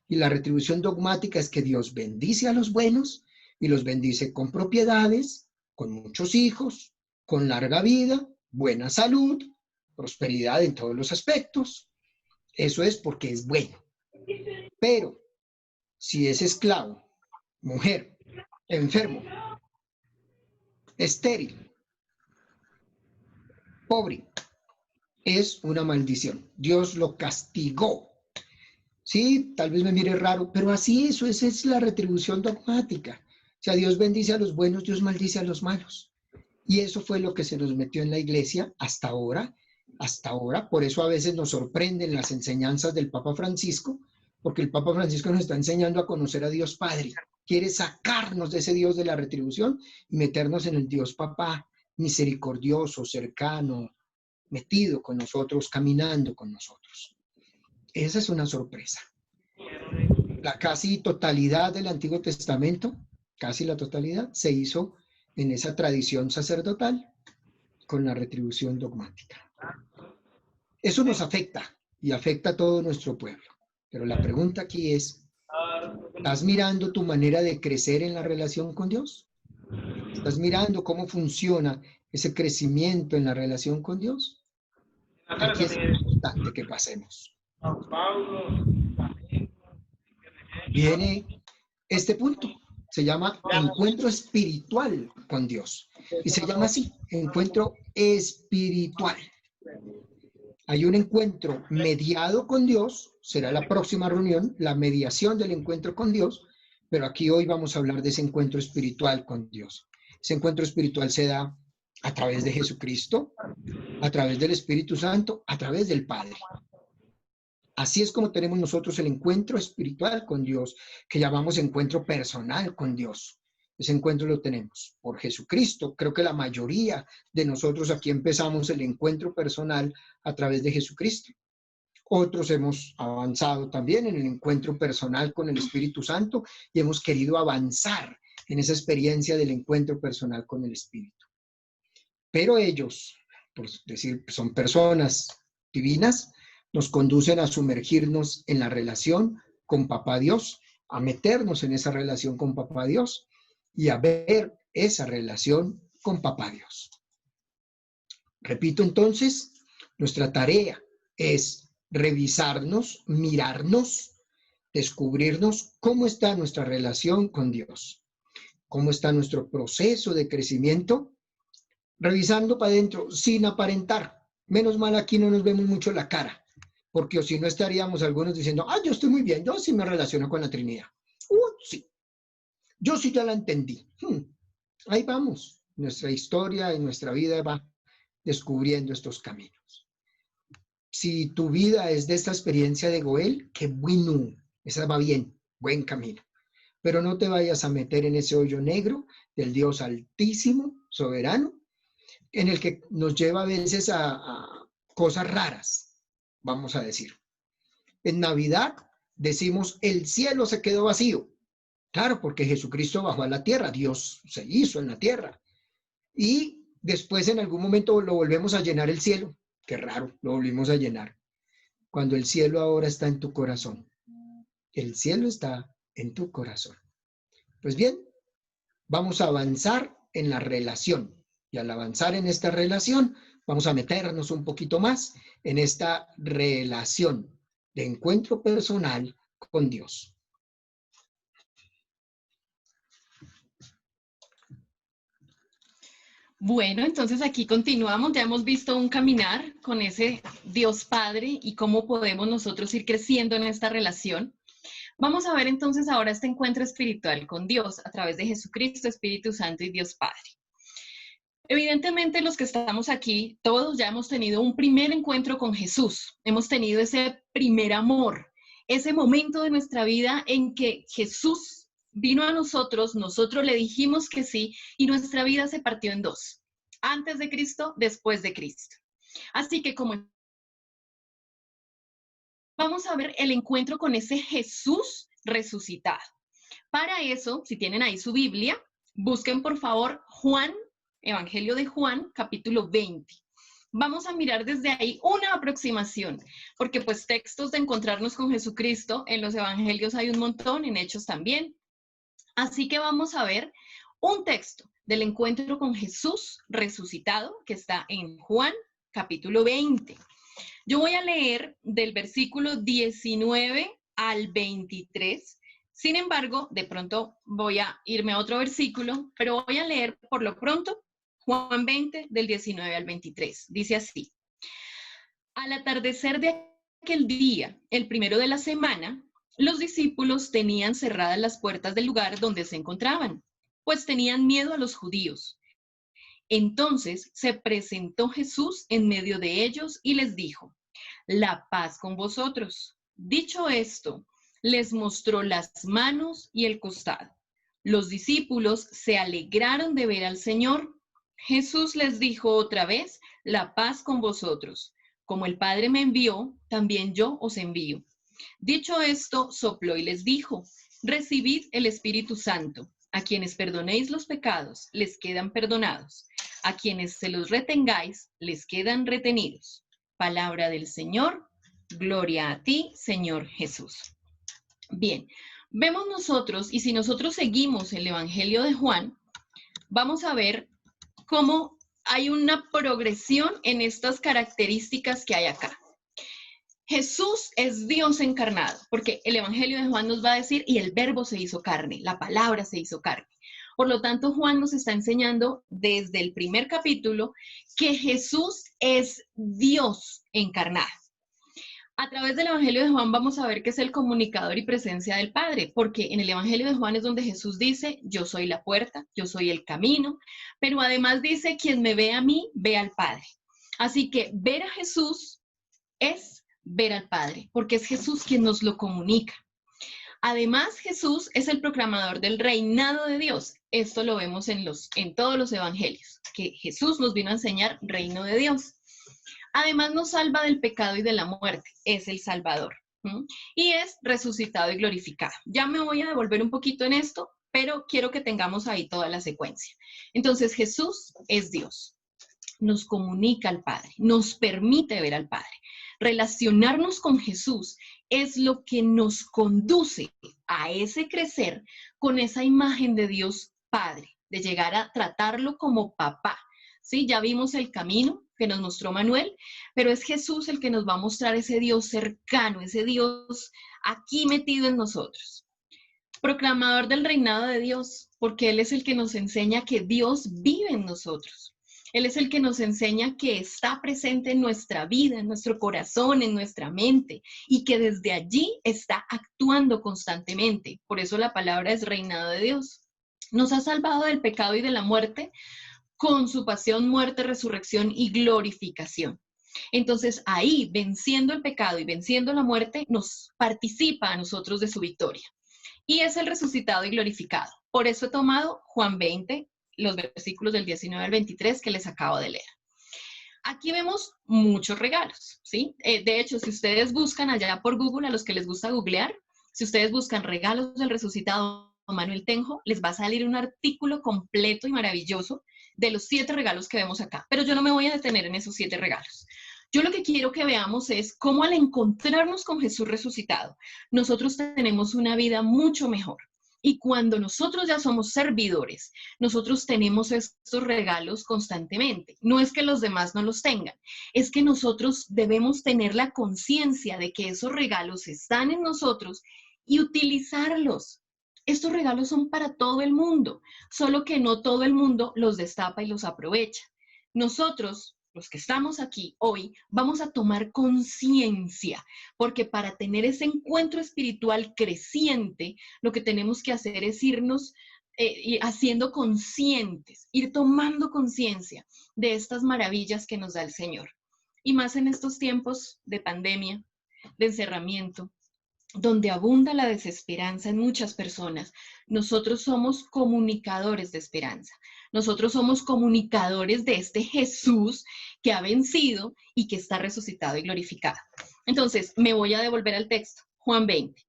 Y la retribución dogmática es que Dios bendice a los buenos y los bendice con propiedades, con muchos hijos, con larga vida, buena salud, prosperidad en todos los aspectos. Eso es porque es bueno. Pero si es esclavo, mujer, enfermo, estéril, pobre, es una maldición. Dios lo castigó. Sí, tal vez me mire raro, pero así esa es la retribución dogmática. O sea, Dios bendice a los buenos, Dios maldice a los malos. Y eso fue lo que se nos metió en la iglesia hasta ahora. Por eso a veces nos sorprenden las enseñanzas del Papa Francisco, porque el Papa Francisco nos está enseñando a conocer a Dios Padre. Quiere sacarnos de ese Dios de la retribución y meternos en el Dios Papá, misericordioso, cercano, metido con nosotros, caminando con nosotros. Esa es una sorpresa. La casi totalidad del Antiguo Testamento, casi la totalidad, se hizo en esa tradición sacerdotal con la retribución dogmática. Eso nos afecta y afecta a todo nuestro pueblo. Pero la pregunta aquí es, ¿estás mirando tu manera de crecer en la relación con Dios? ¿Estás mirando cómo funciona ese crecimiento en la relación con Dios? Aquí es importante que pasemos. Viene este punto. Se llama encuentro espiritual con Dios. Y se llama así, encuentro espiritual. Hay un encuentro mediado con Dios, será la próxima reunión, la mediación del encuentro con Dios, pero aquí hoy vamos a hablar de ese encuentro espiritual con Dios. Ese encuentro espiritual se da a través de Jesucristo, a través del Espíritu Santo, a través del Padre. Así es como tenemos nosotros el encuentro espiritual con Dios, que llamamos encuentro personal con Dios. Ese encuentro lo tenemos por Jesucristo. Creo que la mayoría de nosotros aquí empezamos el encuentro personal a través de Jesucristo. Otros hemos avanzado también en el encuentro personal con el Espíritu Santo y hemos querido avanzar en esa experiencia del encuentro personal con el Espíritu. Pero ellos, por decir, son personas divinas, nos conducen a sumergirnos en la relación con Papá Dios, a meternos en esa relación con Papá Dios y a ver esa relación con Papá Dios. Repito entonces, nuestra tarea es revisarnos, mirarnos, descubrirnos cómo está nuestra relación con Dios, cómo está nuestro proceso de crecimiento, revisando para adentro sin aparentar. Menos mal aquí no nos vemos mucho la cara, porque si no estaríamos algunos diciendo, yo estoy muy bien, yo sí me relaciono con la Trinidad. Sí, yo sí ya la entendí. Ahí vamos, nuestra historia y nuestra vida va descubriendo estos caminos. Si tu vida es de esta experiencia de Goel, qué bueno, esa va bien, buen camino. Pero no te vayas a meter en ese hoyo negro del Dios altísimo, soberano, en el que nos lleva a veces a cosas raras, vamos a decir. En Navidad decimos, el cielo se quedó vacío. Claro, porque Jesucristo bajó a la tierra, Dios se hizo en la tierra. Y después en algún momento lo volvemos a llenar el cielo. Qué raro, lo volvimos a llenar. Cuando el cielo ahora está en tu corazón. El cielo está en tu corazón. Pues bien, vamos a avanzar en la relación. Y al avanzar en esta relación, Vamos a meternos un poquito más en esta relación de encuentro personal con Dios. Bueno, entonces aquí continuamos, ya hemos visto un caminar con ese Dios Padre y cómo podemos nosotros ir creciendo en esta relación. Vamos a ver entonces ahora este encuentro espiritual con Dios a través de Jesucristo, Espíritu Santo y Dios Padre. Evidentemente los que estamos aquí, todos ya hemos tenido un primer encuentro con Jesús, hemos tenido ese primer amor, ese momento de nuestra vida en que Jesús vino a nosotros, nosotros le dijimos que sí y nuestra vida se partió en dos, antes de Cristo, después de Cristo. Así que como vamos a ver el encuentro con ese Jesús resucitado. Para eso, si tienen ahí su Biblia, busquen por favor Juan, Evangelio de Juan, capítulo 20. Vamos a mirar desde ahí una aproximación, porque pues textos de encontrarnos con Jesucristo en los evangelios hay un montón, en Hechos también. Así que vamos a ver un texto del encuentro con Jesús resucitado que está en Juan capítulo 20. Yo voy a leer del versículo 19 al 23. Sin embargo, de pronto voy a irme a otro versículo, pero voy a leer por lo pronto Juan 20 del 19 al 23. Dice así: Al atardecer de aquel día, el primero de la semana, los discípulos tenían cerradas las puertas del lugar donde se encontraban, pues tenían miedo a los judíos. Entonces se presentó Jesús en medio de ellos y les dijo: La paz con vosotros. Dicho esto, les mostró las manos y el costado. Los discípulos se alegraron de ver al Señor. Jesús les dijo otra vez: La paz con vosotros. Como el Padre me envió, también yo os envío. Dicho esto, sopló y les dijo: Recibid el Espíritu Santo. A quienes perdonéis los pecados, les quedan perdonados. A quienes se los retengáis, les quedan retenidos. Palabra del Señor. Gloria a ti, Señor Jesús. Bien, vemos nosotros, y si nosotros seguimos el Evangelio de Juan, vamos a ver cómo hay una progresión en estas características que hay acá. Jesús es Dios encarnado, porque el Evangelio de Juan nos va a decir, y el verbo se hizo carne, la palabra se hizo carne. Por lo tanto, Juan nos está enseñando desde el primer capítulo que Jesús es Dios encarnado. A través del Evangelio de Juan vamos a ver que es el comunicador y presencia del Padre, porque en el Evangelio de Juan es donde Jesús dice: yo soy la puerta, yo soy el camino, pero además dice: quien me ve a mí, ve al Padre. Así que ver a Jesús es ver al Padre, porque es Jesús quien nos lo comunica. Además, Jesús es el proclamador del reinado de Dios. Esto lo vemos en todos los evangelios, que Jesús nos vino a enseñar reino de Dios. Además, nos salva del pecado y de la muerte. Es el Salvador. Y es resucitado y glorificado. Ya me voy a devolver un poquito en esto, pero quiero que tengamos ahí toda la secuencia. Entonces, Jesús es Dios. Nos comunica al Padre, nos permite ver al Padre. Relacionarnos con Jesús es lo que nos conduce a ese crecer con esa imagen de Dios Padre, de llegar a tratarlo como papá. ¿Sí? Ya vimos el camino que nos mostró Manuel, pero es Jesús el que nos va a mostrar ese Dios cercano, ese Dios aquí metido en nosotros. Proclamador del reinado de Dios, porque Él es el que nos enseña que Dios vive en nosotros. Él es el que nos enseña que está presente en nuestra vida, en nuestro corazón, en nuestra mente, y que desde allí está actuando constantemente. Por eso la palabra es reinado de Dios. Nos ha salvado del pecado y de la muerte con su pasión, muerte, resurrección y glorificación. Entonces ahí, venciendo el pecado y venciendo la muerte, nos participa a nosotros de su victoria. Y es el resucitado y glorificado. Por eso he tomado Juan 20, los versículos del 19 al 23 que les acabo de leer. Aquí vemos muchos regalos, ¿sí? De hecho, si ustedes buscan allá por Google, a los que les gusta googlear, si ustedes buscan regalos del resucitado Manuel Tenjo, les va a salir un artículo completo y maravilloso de los 7 regalos que vemos acá. Pero yo no me voy a detener en esos 7 regalos. Yo lo que quiero que veamos es cómo al encontrarnos con Jesús resucitado, nosotros tenemos una vida mucho mejor. Y cuando nosotros ya somos servidores, nosotros tenemos estos regalos constantemente. No es que los demás no los tengan, es que nosotros debemos tener la conciencia de que esos regalos están en nosotros y utilizarlos. Estos regalos son para todo el mundo, solo que no todo el mundo los destapa y los aprovecha. Nosotros, los que estamos aquí hoy, vamos a tomar conciencia, porque para tener ese encuentro espiritual creciente, lo que tenemos que hacer es irnos haciendo conscientes, ir tomando conciencia de estas maravillas que nos da el Señor. Y más en estos tiempos de pandemia, de encerramiento, donde abunda la desesperanza en muchas personas, nosotros somos comunicadores de esperanza. Nosotros somos comunicadores de este Jesús que ha vencido y que está resucitado y glorificado. Entonces, me voy a devolver al texto, Juan 20.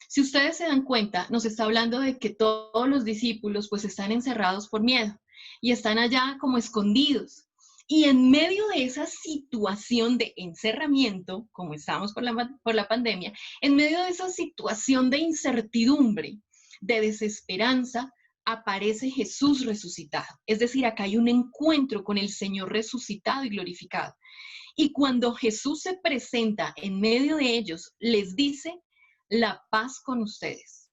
Si ustedes se dan cuenta, nos está hablando de que todos los discípulos pues están encerrados por miedo y están allá como escondidos. Y en medio de esa situación de encerramiento, como estamos por la pandemia, en medio de esa situación de incertidumbre, de desesperanza, aparece Jesús resucitado. Es decir, acá hay un encuentro con el Señor resucitado y glorificado. Y cuando Jesús se presenta en medio de ellos, les dice, la paz con ustedes.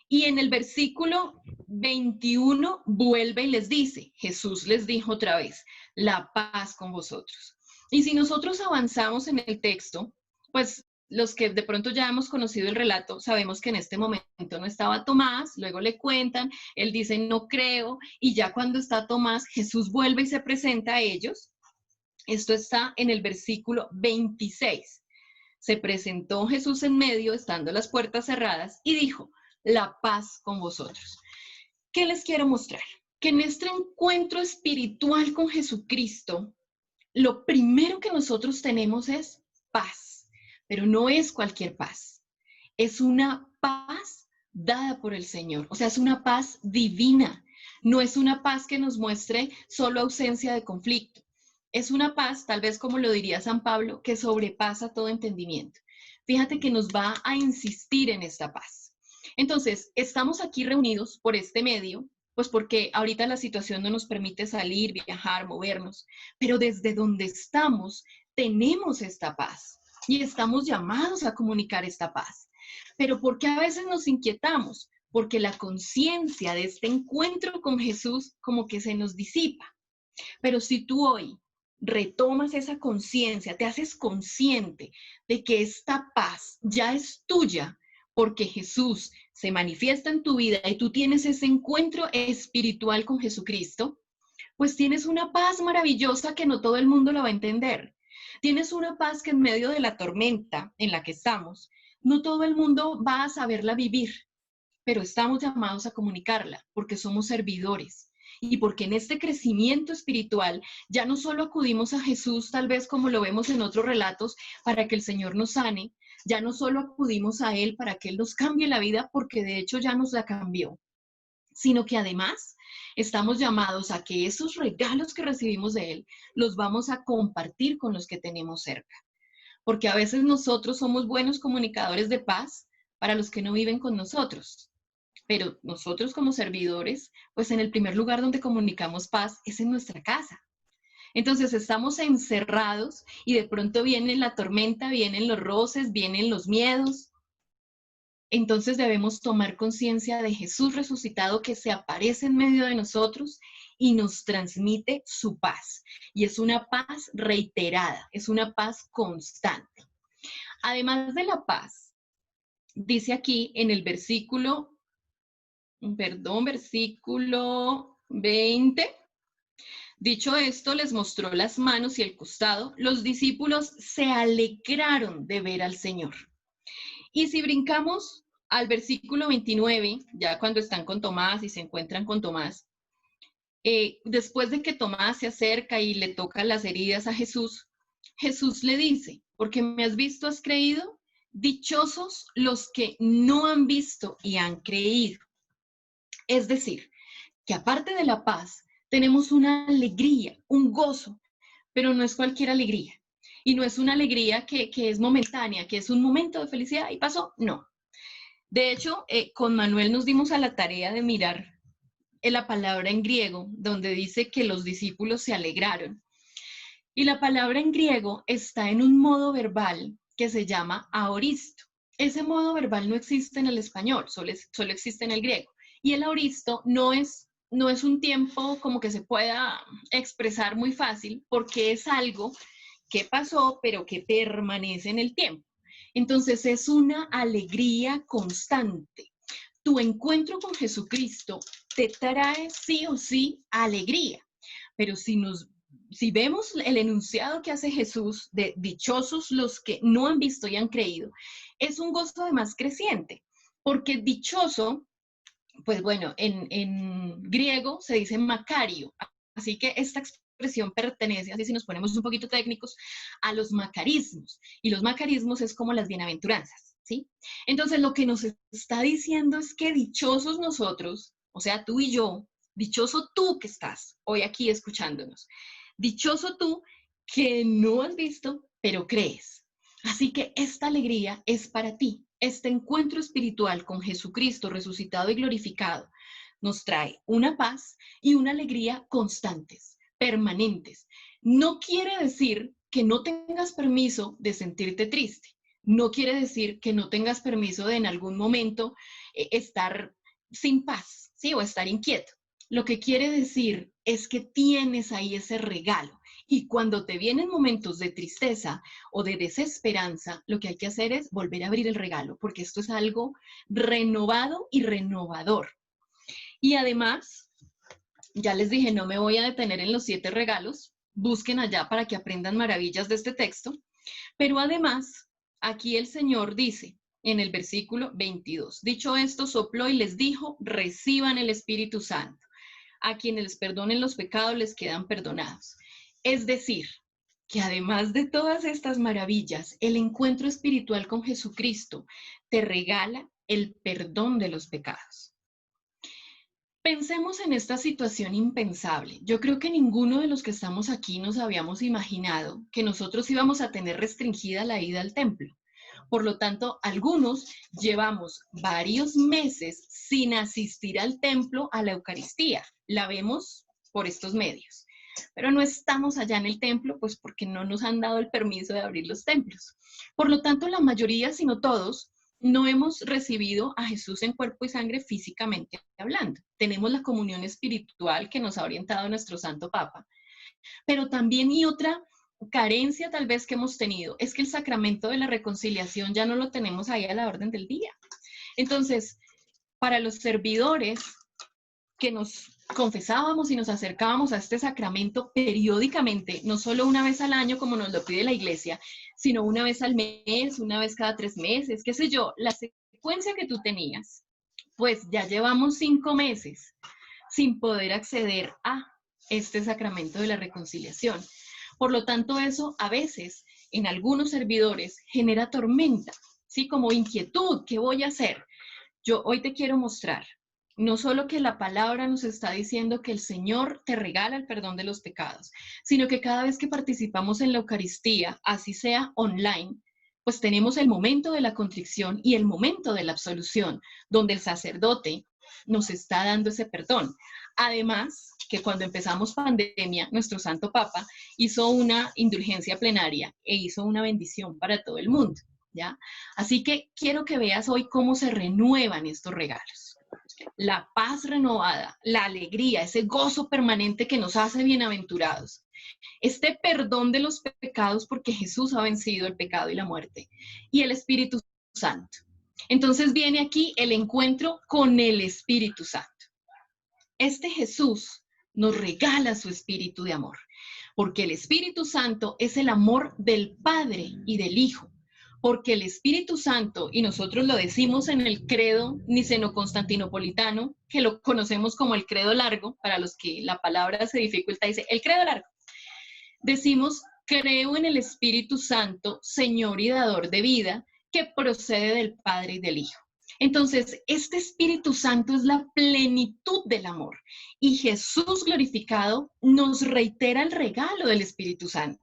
Y en el versículo 21 vuelve y les dice, Jesús les dijo otra vez, la paz con vosotros. Y si nosotros avanzamos en el texto, pues los que de pronto ya hemos conocido el relato, sabemos que en este momento no estaba Tomás, luego le cuentan, él dice, no creo, y ya cuando está Tomás, Jesús vuelve y se presenta a ellos. Esto está en el versículo 26. Se presentó Jesús en medio, estando las puertas cerradas, y dijo, la paz con vosotros. ¿Qué les quiero mostrar? Que en este encuentro espiritual con Jesucristo, lo primero que nosotros tenemos es paz, pero no es cualquier paz. Es una paz dada por el Señor, o sea, es una paz divina. No es una paz que nos muestre solo ausencia de conflicto. Es una paz, tal vez como lo diría San Pablo, que sobrepasa todo entendimiento. Fíjate que nos va a insistir en esta paz. Entonces, estamos aquí reunidos por este medio, pues porque ahorita la situación no nos permite salir, viajar, movernos, pero desde donde estamos tenemos esta paz y estamos llamados a comunicar esta paz. Pero ¿por qué a veces nos inquietamos? Porque la conciencia de este encuentro con Jesús como que se nos disipa. Pero si tú hoy retomas esa conciencia, te haces consciente de que esta paz ya es tuya, porque Jesús se manifiesta en tu vida y tú tienes ese encuentro espiritual con Jesucristo, pues tienes una paz maravillosa que no todo el mundo la va a entender. Tienes una paz que en medio de la tormenta en la que estamos, no todo el mundo va a saberla vivir, pero estamos llamados a comunicarla porque somos servidores. Y porque en este crecimiento espiritual ya no solo acudimos a Jesús, tal vez como lo vemos en otros relatos, para que el Señor nos sane, ya no solo acudimos a Él para que Él nos cambie la vida, porque de hecho ya nos la cambió, sino que además estamos llamados a que esos regalos que recibimos de Él los vamos a compartir con los que tenemos cerca. Porque a veces nosotros somos buenos comunicadores de paz para los que no viven con nosotros. Pero nosotros como servidores, pues en el primer lugar donde comunicamos paz es en nuestra casa. Entonces estamos encerrados y de pronto viene la tormenta, vienen los roces, vienen los miedos. Entonces debemos tomar conciencia de Jesús resucitado que se aparece en medio de nosotros y nos transmite su paz. Y es una paz reiterada, es una paz constante. Además de la paz, dice aquí en el versículo 20. Dicho esto, les mostró las manos y el costado. Los discípulos se alegraron de ver al Señor. Y si brincamos al versículo 29, ya cuando están con Tomás y se encuentran con Tomás, después de que Tomás se acerca y le toca las heridas a Jesús, Jesús le dice, porque me has visto, has creído, dichosos los que no han visto y han creído. Es decir, que aparte de la paz, tenemos una alegría, un gozo, pero no es cualquier alegría. Y no es una alegría que es momentánea, que es un momento de felicidad y pasó, no. De hecho, con Manuel nos dimos a la tarea de mirar la palabra en griego, donde dice que los discípulos se alegraron. Y la palabra en griego está en un modo verbal que se llama aoristo. Ese modo verbal no existe en el español, solo existe en el griego. Y el aoristo no es un tiempo como que se pueda expresar muy fácil, porque es algo que pasó, pero que permanece en el tiempo. Entonces es una alegría constante. Tu encuentro con Jesucristo te trae sí o sí alegría. Pero si vemos el enunciado que hace Jesús de dichosos los que no han visto y han creído, es un gozo además creciente, porque dichoso, pues bueno, en griego se dice macario, así que esta expresión pertenece, así si nos ponemos un poquito técnicos, a los macarismos, y los macarismos es como las bienaventuranzas, ¿sí? Entonces lo que nos está diciendo es que dichosos nosotros, o sea, tú y yo, dichoso tú que estás hoy aquí escuchándonos, dichoso tú que no has visto, pero crees. Así que esta alegría es para ti. Este encuentro espiritual con Jesucristo resucitado y glorificado nos trae una paz y una alegría constantes, permanentes. No quiere decir que no tengas permiso de sentirte triste. No quiere decir que no tengas permiso de en algún momento estar sin paz, ¿sí? O estar inquieto. Lo que quiere decir es que tienes ahí ese regalo. Y cuando te vienen momentos de tristeza o de desesperanza, lo que hay que hacer es volver a abrir el regalo, porque esto es algo renovado y renovador. Y además, ya les dije, no me voy a detener en los 7 regalos, busquen allá para que aprendan maravillas de este texto, pero además, aquí el Señor dice en el versículo 22, dicho esto, sopló y les dijo, reciban el Espíritu Santo. A quienes les perdonen los pecados les quedan perdonados. Es decir, que además de todas estas maravillas, el encuentro espiritual con Jesucristo te regala el perdón de los pecados. Pensemos en esta situación impensable. Yo creo que ninguno de los que estamos aquí nos habíamos imaginado que nosotros íbamos a tener restringida la ida al templo. Por lo tanto, algunos llevamos varios meses sin asistir al templo a la Eucaristía. La vemos por estos medios. Pero no estamos allá en el templo, pues porque no nos han dado el permiso de abrir los templos. Por lo tanto, la mayoría, si no todos, no hemos recibido a Jesús en cuerpo y sangre físicamente hablando. Tenemos la comunión espiritual que nos ha orientado nuestro Santo Papa. Pero también y otra carencia tal vez que hemos tenido es que el sacramento de la reconciliación ya no lo tenemos ahí a la orden del día. Entonces, para los servidores que nos confesábamos y nos acercábamos a este sacramento periódicamente, no solo una vez al año como nos lo pide la iglesia, sino una vez al mes, una vez cada 3 meses, qué sé yo, la secuencia que tú tenías, pues ya llevamos 5 meses sin poder acceder a este sacramento de la reconciliación. Por lo tanto, eso a veces en algunos servidores genera tormenta, ¿sí? Como inquietud, ¿qué voy a hacer? Yo hoy te quiero mostrar no solo que la palabra nos está diciendo que el Señor te regala el perdón de los pecados, sino que cada vez que participamos en la Eucaristía, así sea online, pues tenemos el momento de la contrición y el momento de la absolución, donde el sacerdote nos está dando ese perdón. Además, que cuando empezamos pandemia, nuestro Santo Papa hizo una indulgencia plenaria e hizo una bendición para todo el mundo, ¿ya? Así que quiero que veas hoy cómo se renuevan estos regalos. La paz renovada, la alegría, ese gozo permanente que nos hace bienaventurados. Este perdón de los pecados porque Jesús ha vencido el pecado y la muerte. Y el Espíritu Santo. Entonces viene aquí el encuentro con el Espíritu Santo. Este Jesús nos regala su espíritu de amor, porque el Espíritu Santo es el amor del Padre y del Hijo. Porque el Espíritu Santo, y nosotros lo decimos en el credo niceno-constantinopolitano, que lo conocemos como el credo largo, para los que la palabra se dificulta, dice el credo largo. Decimos, creo en el Espíritu Santo, Señor y dador de vida, que procede del Padre y del Hijo. Entonces, este Espíritu Santo es la plenitud del amor. Y Jesús glorificado nos reitera el regalo del Espíritu Santo.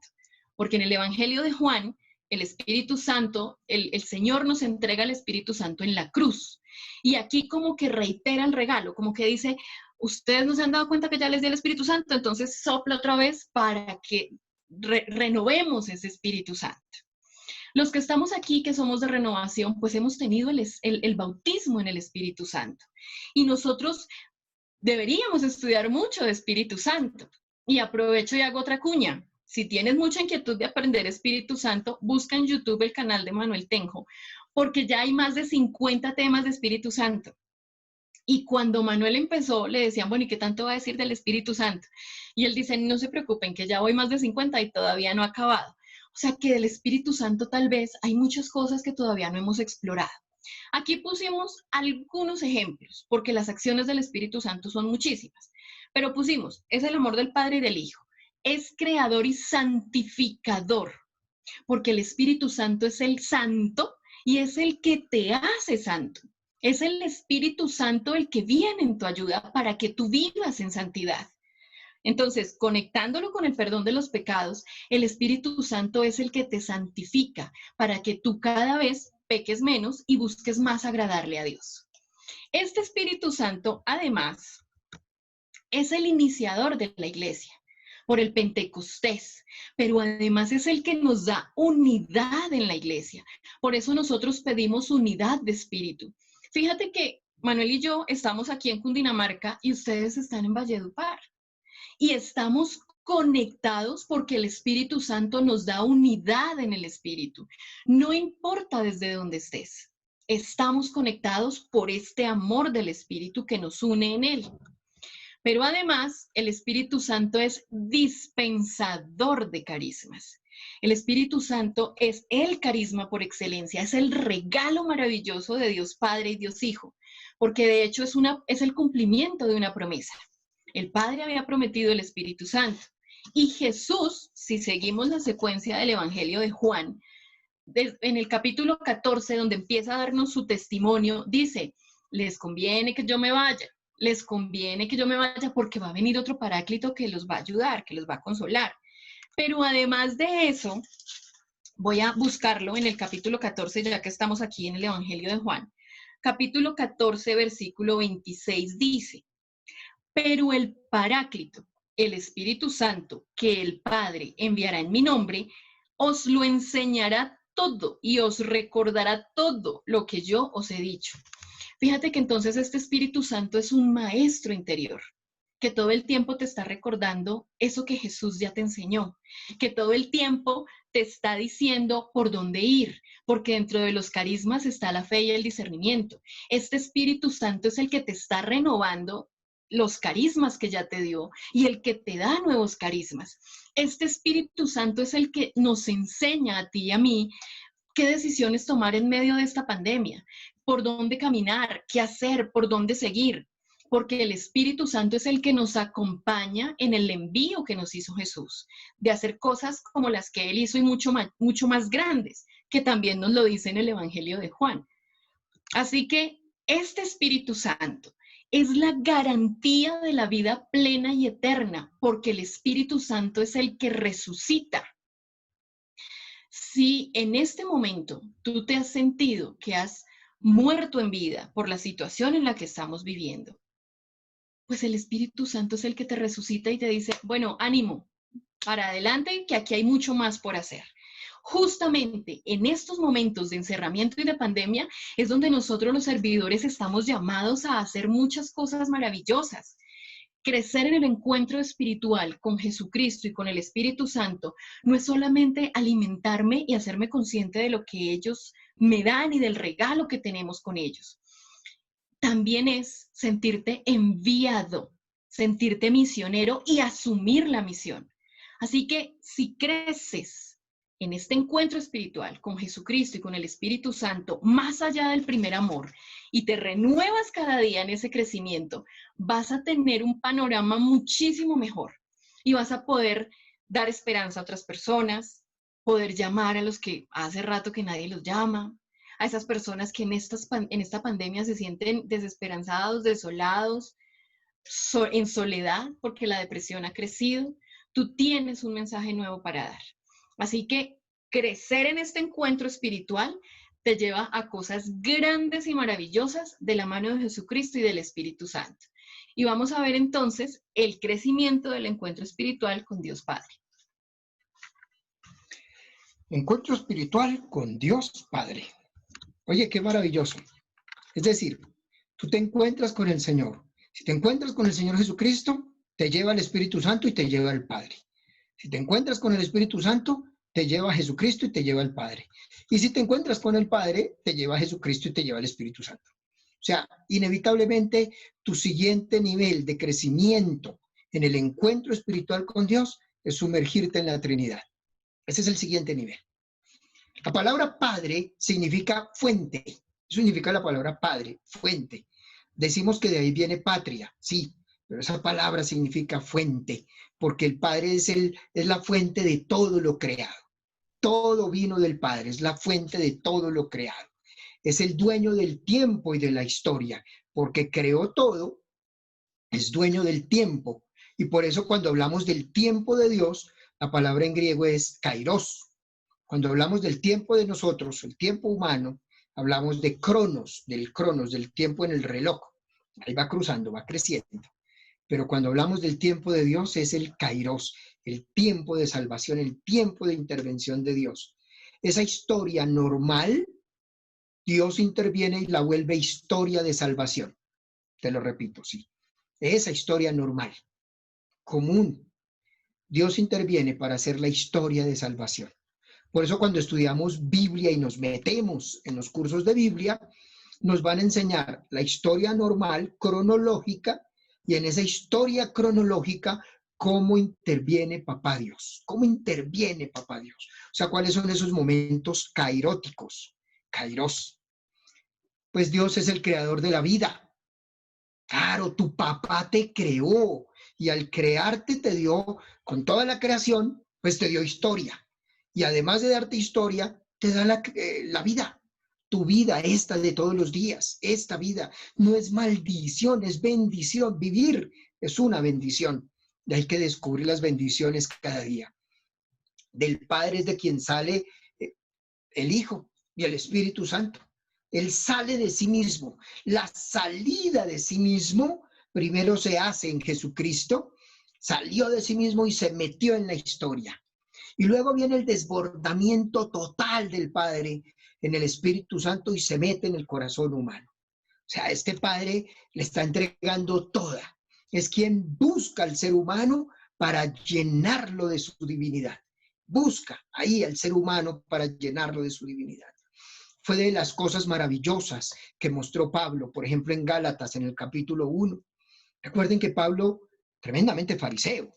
Porque en el Evangelio de Juan, el Espíritu Santo, el Señor nos entrega el Espíritu Santo en la cruz. Y aquí como que reitera el regalo, como que dice, ustedes no se han dado cuenta que ya les di el Espíritu Santo, entonces sopla otra vez para que renovemos ese Espíritu Santo. Los que estamos aquí, que somos de renovación, pues hemos tenido el bautismo en el Espíritu Santo. Y nosotros deberíamos estudiar mucho de Espíritu Santo. Y aprovecho y hago otra cuña. Si tienes mucha inquietud de aprender Espíritu Santo, busca en YouTube el canal de Manuel Tenjo, porque ya hay más de 50 temas de Espíritu Santo. Y cuando Manuel empezó, le decían, bueno, ¿y qué tanto va a decir del Espíritu Santo? Y él dice, no se preocupen, que ya voy más de 50 y todavía no ha acabado. O sea que del Espíritu Santo tal vez hay muchas cosas que todavía no hemos explorado. Aquí pusimos algunos ejemplos, porque las acciones del Espíritu Santo son muchísimas. Pero pusimos, es el amor del Padre y del Hijo. Es creador y santificador, porque el Espíritu Santo es el santo y es el que te hace santo. Es el Espíritu Santo el que viene en tu ayuda para que tú vivas en santidad. Entonces, conectándolo con el perdón de los pecados, el Espíritu Santo es el que te santifica para que tú cada vez peques menos y busques más agradarle a Dios. Este Espíritu Santo, además, es el iniciador de la iglesia por el Pentecostés, pero además es el que nos da unidad en la iglesia. Por eso nosotros pedimos unidad de espíritu. Fíjate que Manuel y yo estamos aquí en Cundinamarca y ustedes están en Valledupar. Y estamos conectados porque el Espíritu Santo nos da unidad en el Espíritu. No importa desde dónde estés, estamos conectados por este amor del Espíritu que nos une en Él. Pero además, el Espíritu Santo es dispensador de carismas. El Espíritu Santo es el carisma por excelencia, es el regalo maravilloso de Dios Padre y Dios Hijo, porque de hecho es el cumplimiento de una promesa. El Padre había prometido el Espíritu Santo. Y Jesús, si seguimos la secuencia del Evangelio de Juan, en el capítulo 14, donde empieza a darnos su testimonio, dice, les conviene que yo me vaya, les conviene que yo me vaya porque va a venir otro paráclito que los va a ayudar, que los va a consolar. Pero además de eso, voy a buscarlo en el capítulo 14, ya que estamos aquí en el Evangelio de Juan. Capítulo 14, versículo 26 dice, pero el Paráclito, el Espíritu Santo, que el Padre enviará en mi nombre, os lo enseñará todo y os recordará todo lo que yo os he dicho. Fíjate que entonces este Espíritu Santo es un maestro interior, que todo el tiempo te está recordando eso que Jesús ya te enseñó, que todo el tiempo te está diciendo por dónde ir, porque dentro de los carismas está la fe y el discernimiento. Este Espíritu Santo es el que te está renovando los carismas que ya te dio y el que te da nuevos carismas. Este Espíritu Santo es el que nos enseña a ti y a mí qué decisiones tomar en medio de esta pandemia, por dónde caminar, qué hacer, por dónde seguir, porque el Espíritu Santo es el que nos acompaña en el envío que nos hizo Jesús, de hacer cosas como las que Él hizo y mucho más grandes, que también nos lo dice en el Evangelio de Juan. Así que este Espíritu Santo es la garantía de la vida plena y eterna, porque el Espíritu Santo es el que resucita. Si en este momento tú te has sentido que has muerto en vida por la situación en la que estamos viviendo, pues el Espíritu Santo es el que te resucita y te dice, bueno, ánimo, para adelante, que aquí hay mucho más por hacer. Justamente en estos momentos de encerramiento y de pandemia es donde nosotros los servidores estamos llamados a hacer muchas cosas maravillosas. Crecer en el encuentro espiritual con Jesucristo y con el Espíritu Santo no es solamente alimentarme y hacerme consciente de lo que ellos me dan y del regalo que tenemos con ellos. También es sentirte enviado, sentirte misionero y asumir la misión. Así que si creces en este encuentro espiritual con Jesucristo y con el Espíritu Santo, más allá del primer amor, y te renuevas cada día en ese crecimiento, vas a tener un panorama muchísimo mejor y vas a poder dar esperanza a otras personas, poder llamar a los que hace rato que nadie los llama, a esas personas que en esta pandemia se sienten desesperanzados, desolados, en soledad, porque la depresión ha crecido. Tú tienes un mensaje nuevo para dar. Así que crecer en este encuentro espiritual te lleva a cosas grandes y maravillosas de la mano de Jesucristo y del Espíritu Santo. Y vamos a ver entonces el crecimiento del encuentro espiritual con Dios Padre. Encuentro espiritual con Dios Padre. Oye, qué maravilloso. Es decir, tú te encuentras con el Señor. Si te encuentras con el Señor Jesucristo, te lleva al Espíritu Santo y te lleva al Padre. Si te encuentras con el Espíritu Santo, te lleva a Jesucristo y te lleva al Padre. Y si te encuentras con el Padre, te lleva a Jesucristo y te lleva al Espíritu Santo. O sea, inevitablemente tu siguiente nivel de crecimiento en el encuentro espiritual con Dios es sumergirte en la Trinidad. Ese es el siguiente nivel. La palabra Padre significa fuente. Eso significa la palabra Padre, fuente. Decimos que de ahí viene patria, sí, pero esa palabra significa fuente, porque el Padre es la fuente de todo lo creado. Todo vino del Padre, es la fuente de todo lo creado. Es el dueño del tiempo y de la historia, porque creó todo, es dueño del tiempo. Y por eso cuando hablamos del tiempo de Dios, la palabra en griego es kairos. Cuando hablamos del tiempo de nosotros, el tiempo humano, hablamos de cronos, del tiempo en el reloj. Ahí va cruzando, va creciendo. Pero cuando hablamos del tiempo de Dios es el kairos, el tiempo de salvación, el tiempo de intervención de Dios. Esa historia normal, Dios interviene y la vuelve historia de salvación. Te lo repito, sí. Esa historia normal, común, Dios interviene para hacer la historia de salvación. Por eso cuando estudiamos Biblia y nos metemos en los cursos de Biblia, nos van a enseñar la historia normal, cronológica, y en esa historia cronológica, cómo interviene Papá Dios. ¿Cómo interviene Papá Dios? O sea, ¿cuáles son esos momentos kairóticos? Kairos. Pues Dios es el creador de la vida. Claro, tu papá te creó y al crearte te dio, con toda la creación, pues te dio historia. Y además de darte historia, te da la vida. Tu vida, esta de todos los días, esta vida no es maldición, es bendición. Vivir es una bendición y hay que descubrir las bendiciones cada día. Del Padre es de quien sale el Hijo y el Espíritu Santo. Él sale de sí mismo. La salida de sí mismo primero se hace en Jesucristo. Salió de sí mismo y se metió en la historia. Y luego viene el desbordamiento total del Padre en el Espíritu Santo y se mete en el corazón humano. O sea, este Padre le está entregando toda. Es quien busca al ser humano para llenarlo de su divinidad. Busca ahí al ser humano para llenarlo de su divinidad. Fue de las cosas maravillosas que mostró Pablo, por ejemplo, en Gálatas, en el capítulo 1. Recuerden que Pablo, tremendamente fariseo.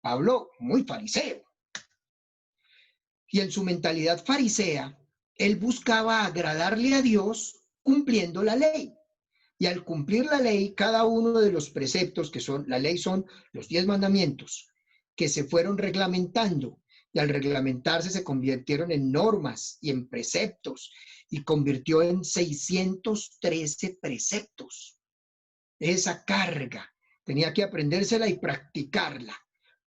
Pablo, muy fariseo. Y en su mentalidad farisea, él buscaba agradarle a Dios cumpliendo la ley. Y al cumplir la ley, cada uno de los preceptos que son, la ley son los 10 mandamientos, que se fueron reglamentando. Y al reglamentarse se convirtieron en normas y en preceptos. Y convirtió en 613 preceptos. Esa carga tenía que aprendérsela y practicarla,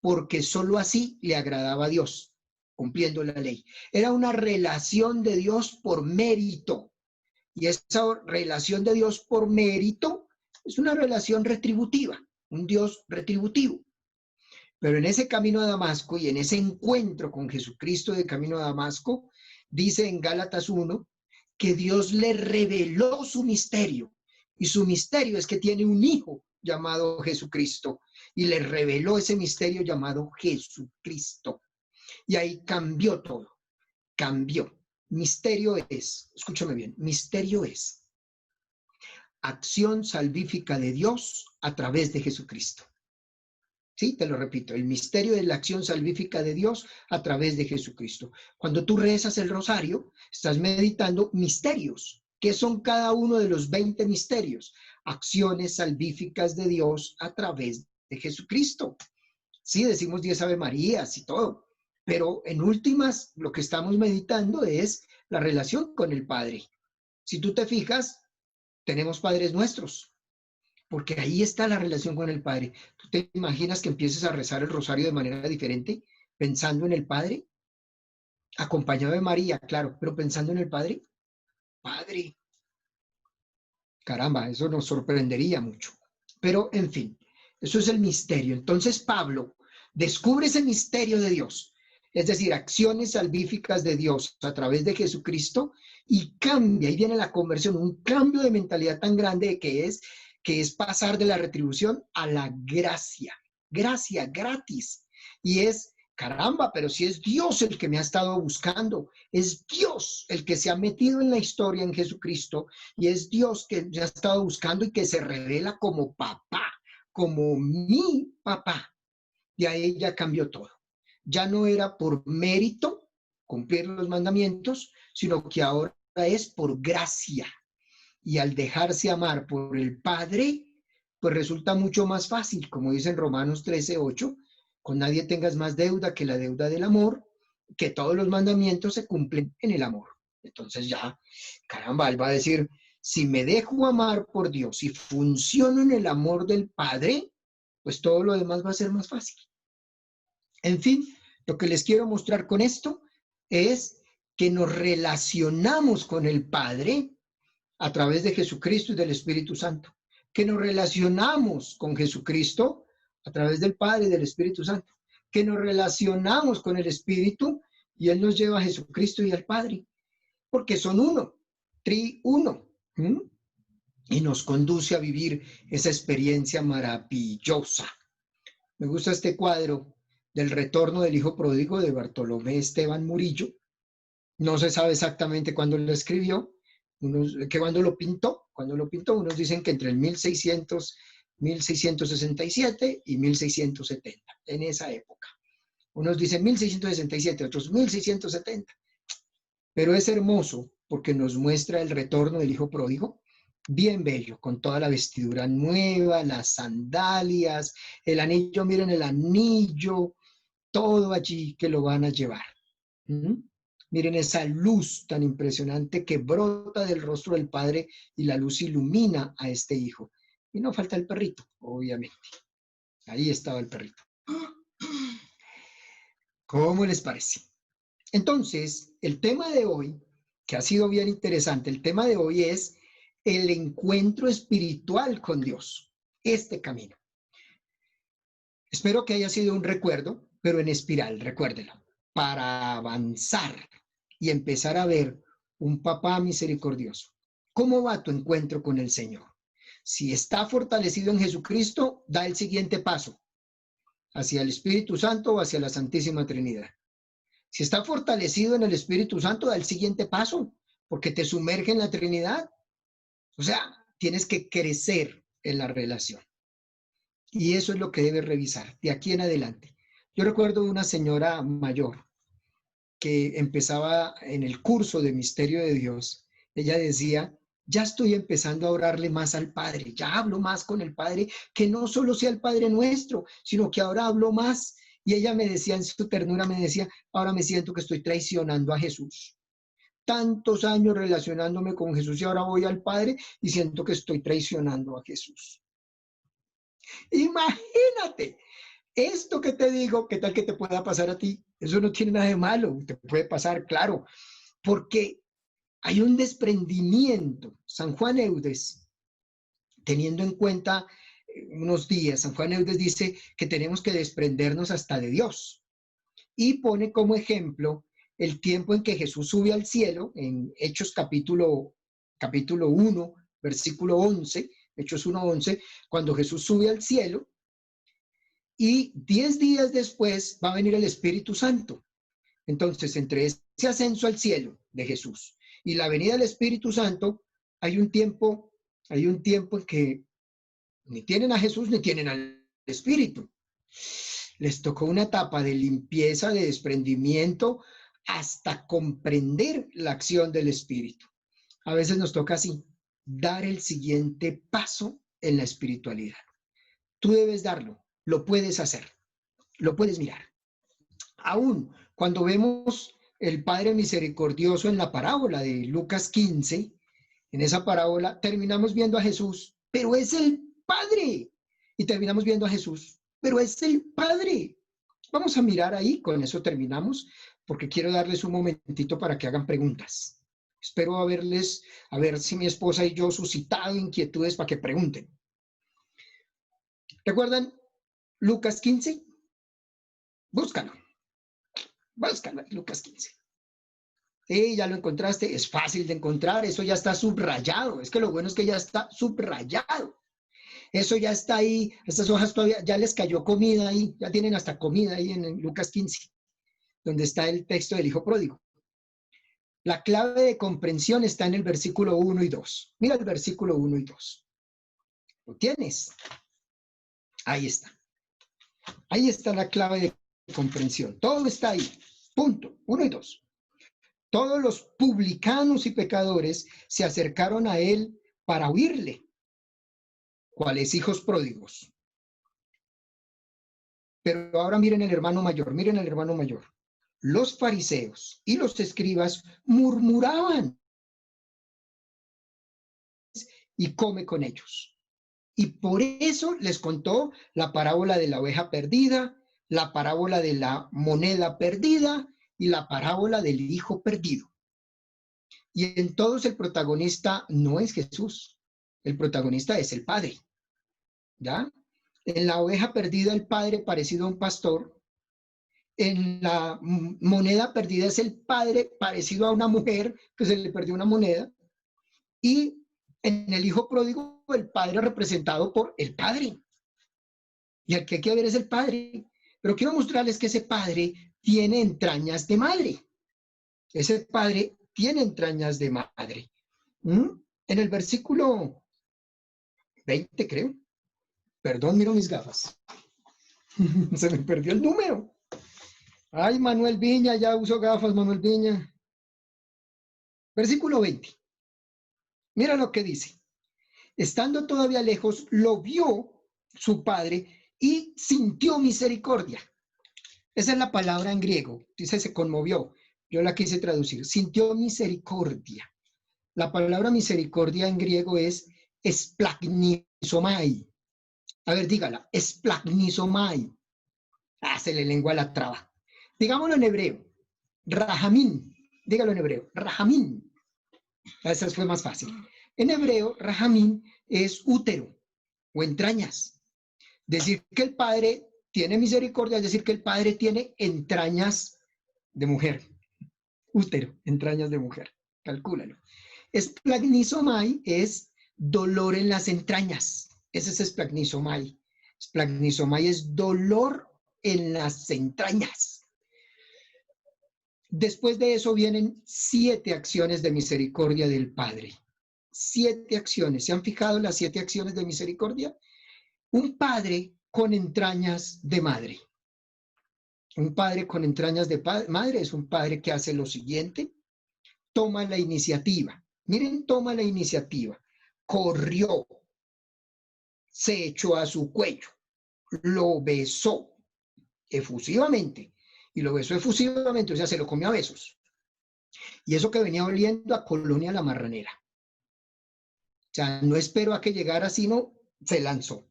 porque solo así le agradaba a Dios. Cumpliendo la ley. Era una relación de Dios por mérito. Y esa relación de Dios por mérito es una relación retributiva, un Dios retributivo. Pero en ese camino a Damasco y en ese encuentro con Jesucristo de camino a Damasco, dice en Gálatas 1 que Dios le reveló su misterio. Y su misterio es que tiene un hijo llamado Jesucristo. Y le reveló ese misterio llamado Jesucristo. Y ahí cambió todo, cambió. Misterio es, escúchame bien, misterio es acción salvífica de Dios a través de Jesucristo. Sí, te lo repito, el misterio es la acción salvífica de Dios a través de Jesucristo. Cuando tú rezas el rosario, estás meditando misterios. ¿Qué son cada uno de los 20 misterios? Acciones salvíficas de Dios a través de Jesucristo. Sí, decimos 10 Ave Marías y todo. Pero en últimas, lo que estamos meditando es la relación con el Padre. Si tú te fijas, tenemos Padres Nuestros, porque ahí está la relación con el Padre. ¿Tú te imaginas que empieces a rezar el rosario de manera diferente, pensando en el Padre? acompañado de María, claro, pero pensando en el Padre. Padre, caramba, eso nos sorprendería mucho. Pero, en fin, eso es el misterio. Entonces Pablo descubre ese misterio de Dios, es decir, acciones salvíficas de Dios a través de Jesucristo, y cambia, ahí viene la conversión, un cambio de mentalidad tan grande que es pasar de la retribución a la gracia gratis. Y es, caramba, pero si es Dios el que me ha estado buscando, es Dios el que se ha metido en la historia en Jesucristo, y es Dios que me ha estado buscando y que se revela como papá, como mi papá. Y ahí ya cambió todo. Ya no era por mérito cumplir los mandamientos, sino que ahora es por gracia. Y al dejarse amar por el Padre, pues resulta mucho más fácil, como dice en Romanos 13:8, con nadie tengas más deuda que la deuda del amor, que todos los mandamientos se cumplen en el amor. Entonces ya, caramba, él va a decir, si me dejo amar por Dios y funciono en el amor del Padre, pues todo lo demás va a ser más fácil. En fin, lo que les quiero mostrar con esto es que nos relacionamos con el Padre a través de Jesucristo y del Espíritu Santo, que nos relacionamos con Jesucristo a través del Padre y del Espíritu Santo, que nos relacionamos con el Espíritu y Él nos lleva a Jesucristo y al Padre, porque son uno, triuno, y nos conduce a vivir esa experiencia maravillosa. Me gusta este cuadro del retorno del hijo pródigo de Bartolomé Esteban Murillo. No se sabe exactamente cuándo lo escribió, que cuando lo pintó, unos dicen que entre el 1667 y 1670, en esa época. Unos dicen 1667, otros 1670. Pero es hermoso porque nos muestra el retorno del hijo pródigo, bien bello, con toda la vestidura nueva, las sandalias, el anillo, miren el anillo, todo allí que lo van a llevar. Miren esa luz tan impresionante que brota del rostro del Padre y la luz ilumina a este hijo. Y no falta el perrito, obviamente. Ahí estaba el perrito. ¿Cómo les parece? Entonces, el tema de hoy, que ha sido bien interesante, el tema de hoy es el encuentro espiritual con Dios, este camino. Espero que haya sido un recuerdo, pero en espiral, recuérdelo, para avanzar y empezar a ver un papá misericordioso. ¿Cómo va tu encuentro con el Señor? Si está fortalecido en Jesucristo, da el siguiente paso, hacia el Espíritu Santo o hacia la Santísima Trinidad. Si está fortalecido en el Espíritu Santo, da el siguiente paso, porque te sumerge en la Trinidad. O sea, tienes que crecer en la relación. Y eso es lo que debes revisar de aquí en adelante. Yo recuerdo una señora mayor que empezaba en el curso de Misterio de Dios. Ella decía, ya estoy empezando a orarle más al Padre, ya hablo más con el Padre, que no solo sea el Padre nuestro, sino que ahora hablo más. Y ella me decía en su ternura, me decía, ahora me siento que estoy traicionando a Jesús. Tantos años relacionándome con Jesús y ahora voy al Padre y siento que estoy traicionando a Jesús. Imagínate, esto que te digo, ¿qué tal que te pueda pasar a ti? Eso no tiene nada de malo, te puede pasar, claro, porque hay un desprendimiento. San Juan Eudes, teniendo en cuenta unos días, San Juan Eudes dice que tenemos que desprendernos hasta de Dios y pone como ejemplo el tiempo en que Jesús sube al cielo, en Hechos capítulo 1, versículo 11, Hechos 1:11, cuando Jesús sube al cielo, y 10 días después va a venir el Espíritu Santo. Entonces, entre ese ascenso al cielo de Jesús y la venida del Espíritu Santo, hay un tiempo en que ni tienen a Jesús ni tienen al Espíritu. Les tocó una etapa de limpieza, de desprendimiento, hasta comprender la acción del Espíritu. A veces nos toca así, dar el siguiente paso en la espiritualidad. Tú debes darlo, lo puedes hacer, lo puedes mirar. Aún cuando vemos el Padre misericordioso en la parábola de Lucas 15, en esa parábola terminamos viendo a Jesús, pero es el Padre. Y terminamos viendo a Jesús, pero es el Padre. Vamos a mirar ahí, con eso terminamos, porque quiero darles un momentito para que hagan preguntas. Espero a ver si mi esposa y yo suscitado inquietudes para que pregunten. ¿Recuerdan Lucas 15? Búscalo. Búscalo, Lucas 15. Ya lo encontraste, es fácil de encontrar, eso ya está subrayado. Es que lo bueno es que ya está subrayado. Eso ya está ahí, estas hojas todavía, ya les cayó comida ahí, ya tienen hasta comida ahí en Lucas 15, donde está el texto del hijo pródigo. La clave de comprensión está en el versículo 1 y 2. Mira el versículo 1 y 2. ¿Lo tienes? Ahí está. Ahí está la clave de comprensión. Todo está ahí. Punto. 1 y 2. Todos los publicanos y pecadores se acercaron a él para oírle. ¿Cuáles hijos pródigos? Pero ahora miren el hermano mayor, miren el hermano mayor. Los fariseos y los escribas murmuraban y come con ellos. Y por eso les contó la parábola de la oveja perdida, la parábola de la moneda perdida y la parábola del hijo perdido. Y en todos el protagonista no es Jesús, el protagonista es el Padre. ¿Ya? En la oveja perdida el padre parecido a un pastor. En la moneda perdida es el padre parecido a una mujer que se le perdió una moneda. Y en el hijo pródigo el padre representado por el padre. Y el que hay que ver es el padre. Pero quiero mostrarles que ese padre tiene entrañas de madre. Ese padre tiene entrañas de madre. En el versículo 20, creo. Perdón, miro mis gafas. Se me perdió el número. Ay, Manuel Viña, ya uso gafas, Manuel Viña. Versículo 20. Mira lo que dice. Estando todavía lejos, lo vio su padre y sintió misericordia. Esa es la palabra en griego. Dice, se conmovió. Yo la quise traducir. Sintió misericordia. La palabra misericordia en griego es esplagnizomai. A ver, dígala, esplagnizomai. Se le lengua la traba. Digámoslo en hebreo, rahamín. Dígalo en hebreo, rahamín. Esa fue más fácil. En hebreo, rahamín es útero o entrañas. Decir que el Padre tiene misericordia es decir que el Padre tiene entrañas de mujer. Útero, entrañas de mujer. Calcúlalo. Esplagnizomai es dolor en las entrañas. Ese es esplagnizomai. Esplagnizomai es dolor en las entrañas. Después de eso vienen 7 acciones de misericordia del Padre. 7 acciones. ¿Se han fijado en las 7 acciones de misericordia? Un padre con entrañas de madre. Un padre con entrañas de madre es un padre que hace lo siguiente. Toma la iniciativa. Miren, toma la iniciativa. Corrió. Se echó a su cuello, lo besó efusivamente, y lo besó efusivamente, o sea, se lo comió a besos. Y eso que venía oliendo a Colonia la Marranera. O sea, no esperó a que llegara, sino se lanzó.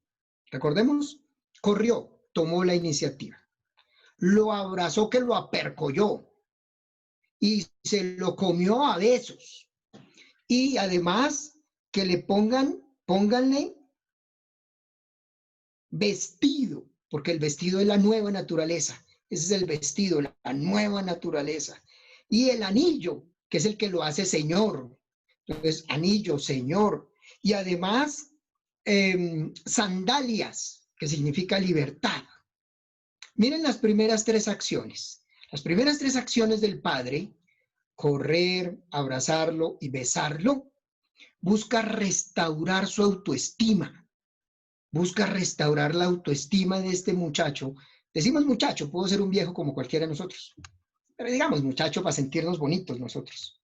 Recordemos, corrió, tomó la iniciativa. Lo abrazó, que lo apercolló, y se lo comió a besos. Y además, que le pónganle vestido, porque el vestido es la nueva naturaleza. Ese es el vestido, la nueva naturaleza. Y el anillo, que es el que lo hace Señor. Entonces, anillo, Señor. Y además, sandalias, que significa libertad. Miren las primeras 3 acciones. Las primeras 3 acciones del Padre, correr, abrazarlo y besarlo, busca restaurar su autoestima. Busca restaurar la autoestima de este muchacho. Decimos muchacho, puedo ser un viejo como cualquiera de nosotros. Pero digamos muchacho para sentirnos bonitos nosotros.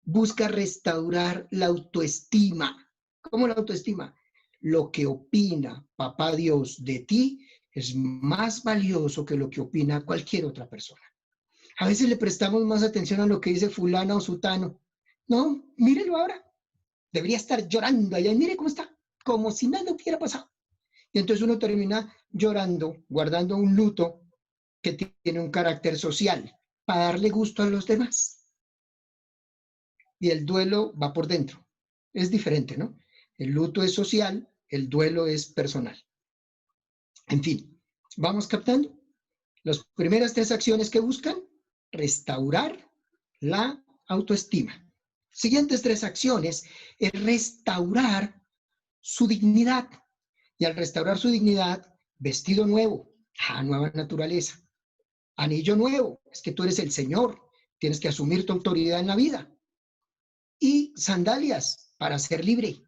Busca restaurar la autoestima. ¿Cómo la autoestima? Lo que opina Papá Dios de ti es más valioso que lo que opina cualquier otra persona. A veces le prestamos más atención a lo que dice fulana o sutano. No, mírelo ahora. Debería estar llorando allá y mire cómo está. Como si nada hubiera pasado. Y entonces uno termina llorando, guardando un luto que tiene un carácter social. para darle gusto a los demás. Y el duelo va por dentro. Es diferente, ¿no? El luto es social, el duelo es personal. En fin, vamos captando. Las primeras 3 acciones que buscan: restaurar la autoestima. Siguientes 3 acciones es restaurar su dignidad. Y al restaurar su dignidad, vestido nuevo, nueva naturaleza. Anillo nuevo, es que tú eres el Señor, tienes que asumir tu autoridad en la vida. Y sandalias para ser libre,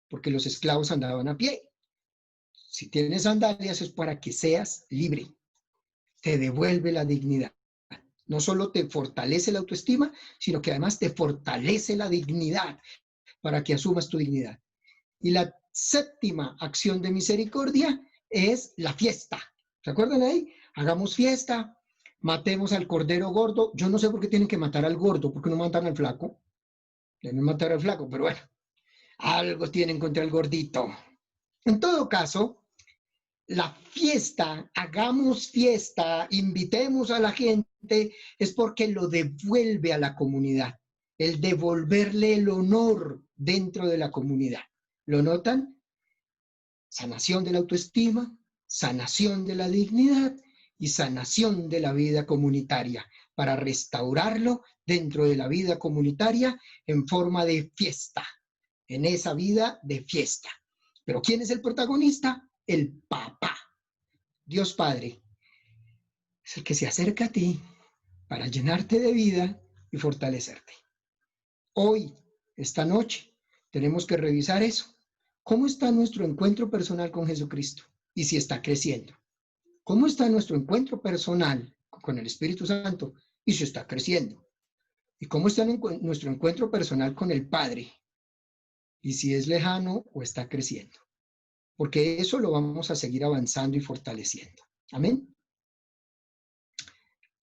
porque los esclavos andaban a pie. Si tienes sandalias es para que seas libre. Te devuelve la dignidad. No solo te fortalece la autoestima, sino que además te fortalece la dignidad para que asumas tu dignidad. Y la 7ª acción de misericordia es la fiesta. ¿Se acuerdan ahí? Hagamos fiesta, matemos al cordero gordo. Yo no sé por qué tienen que matar al gordo, ¿por qué no matan al flaco? Deben matar al flaco, pero bueno, algo tienen contra el gordito. En todo caso, la fiesta, hagamos fiesta, invitemos a la gente, es porque lo devuelve a la comunidad, el devolverle el honor dentro de la comunidad. ¿Lo notan? Sanación de la autoestima, sanación de la dignidad y sanación de la vida comunitaria, para restaurarlo dentro de la vida comunitaria en forma de fiesta, en esa vida de fiesta. ¿Pero quién es el protagonista? El papá. Dios Padre es el que se acerca a ti para llenarte de vida y fortalecerte. Hoy, esta noche, tenemos que revisar eso. ¿Cómo está nuestro encuentro personal con Jesucristo? Y si está creciendo. ¿Cómo está nuestro encuentro personal con el Espíritu Santo? Y si está creciendo. ¿Y cómo está nuestro encuentro personal con el Padre? Y si es lejano o está creciendo. Porque eso lo vamos a seguir avanzando y fortaleciendo. Amén.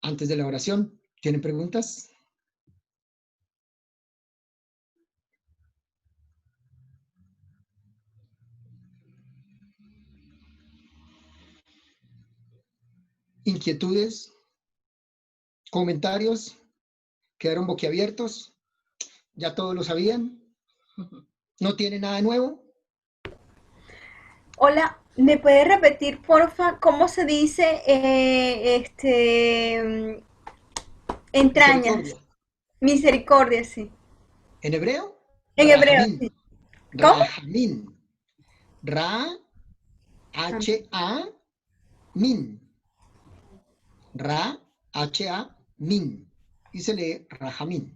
Antes de la oración, ¿tienen preguntas? ¿Inquietudes? ¿Comentarios? ¿Quedaron boquiabiertos? ¿Ya todos lo sabían? ¿No tiene nada nuevo? Hola, ¿me puede repetir, porfa, cómo se dice entrañas? Misericordia. Misericordia, sí. ¿En hebreo? En hebreo, Rahamín. sí. ¿Cómo? Rahamín. Ra, H-A, min. Ra, H-A, min. Y se lee Rahamín.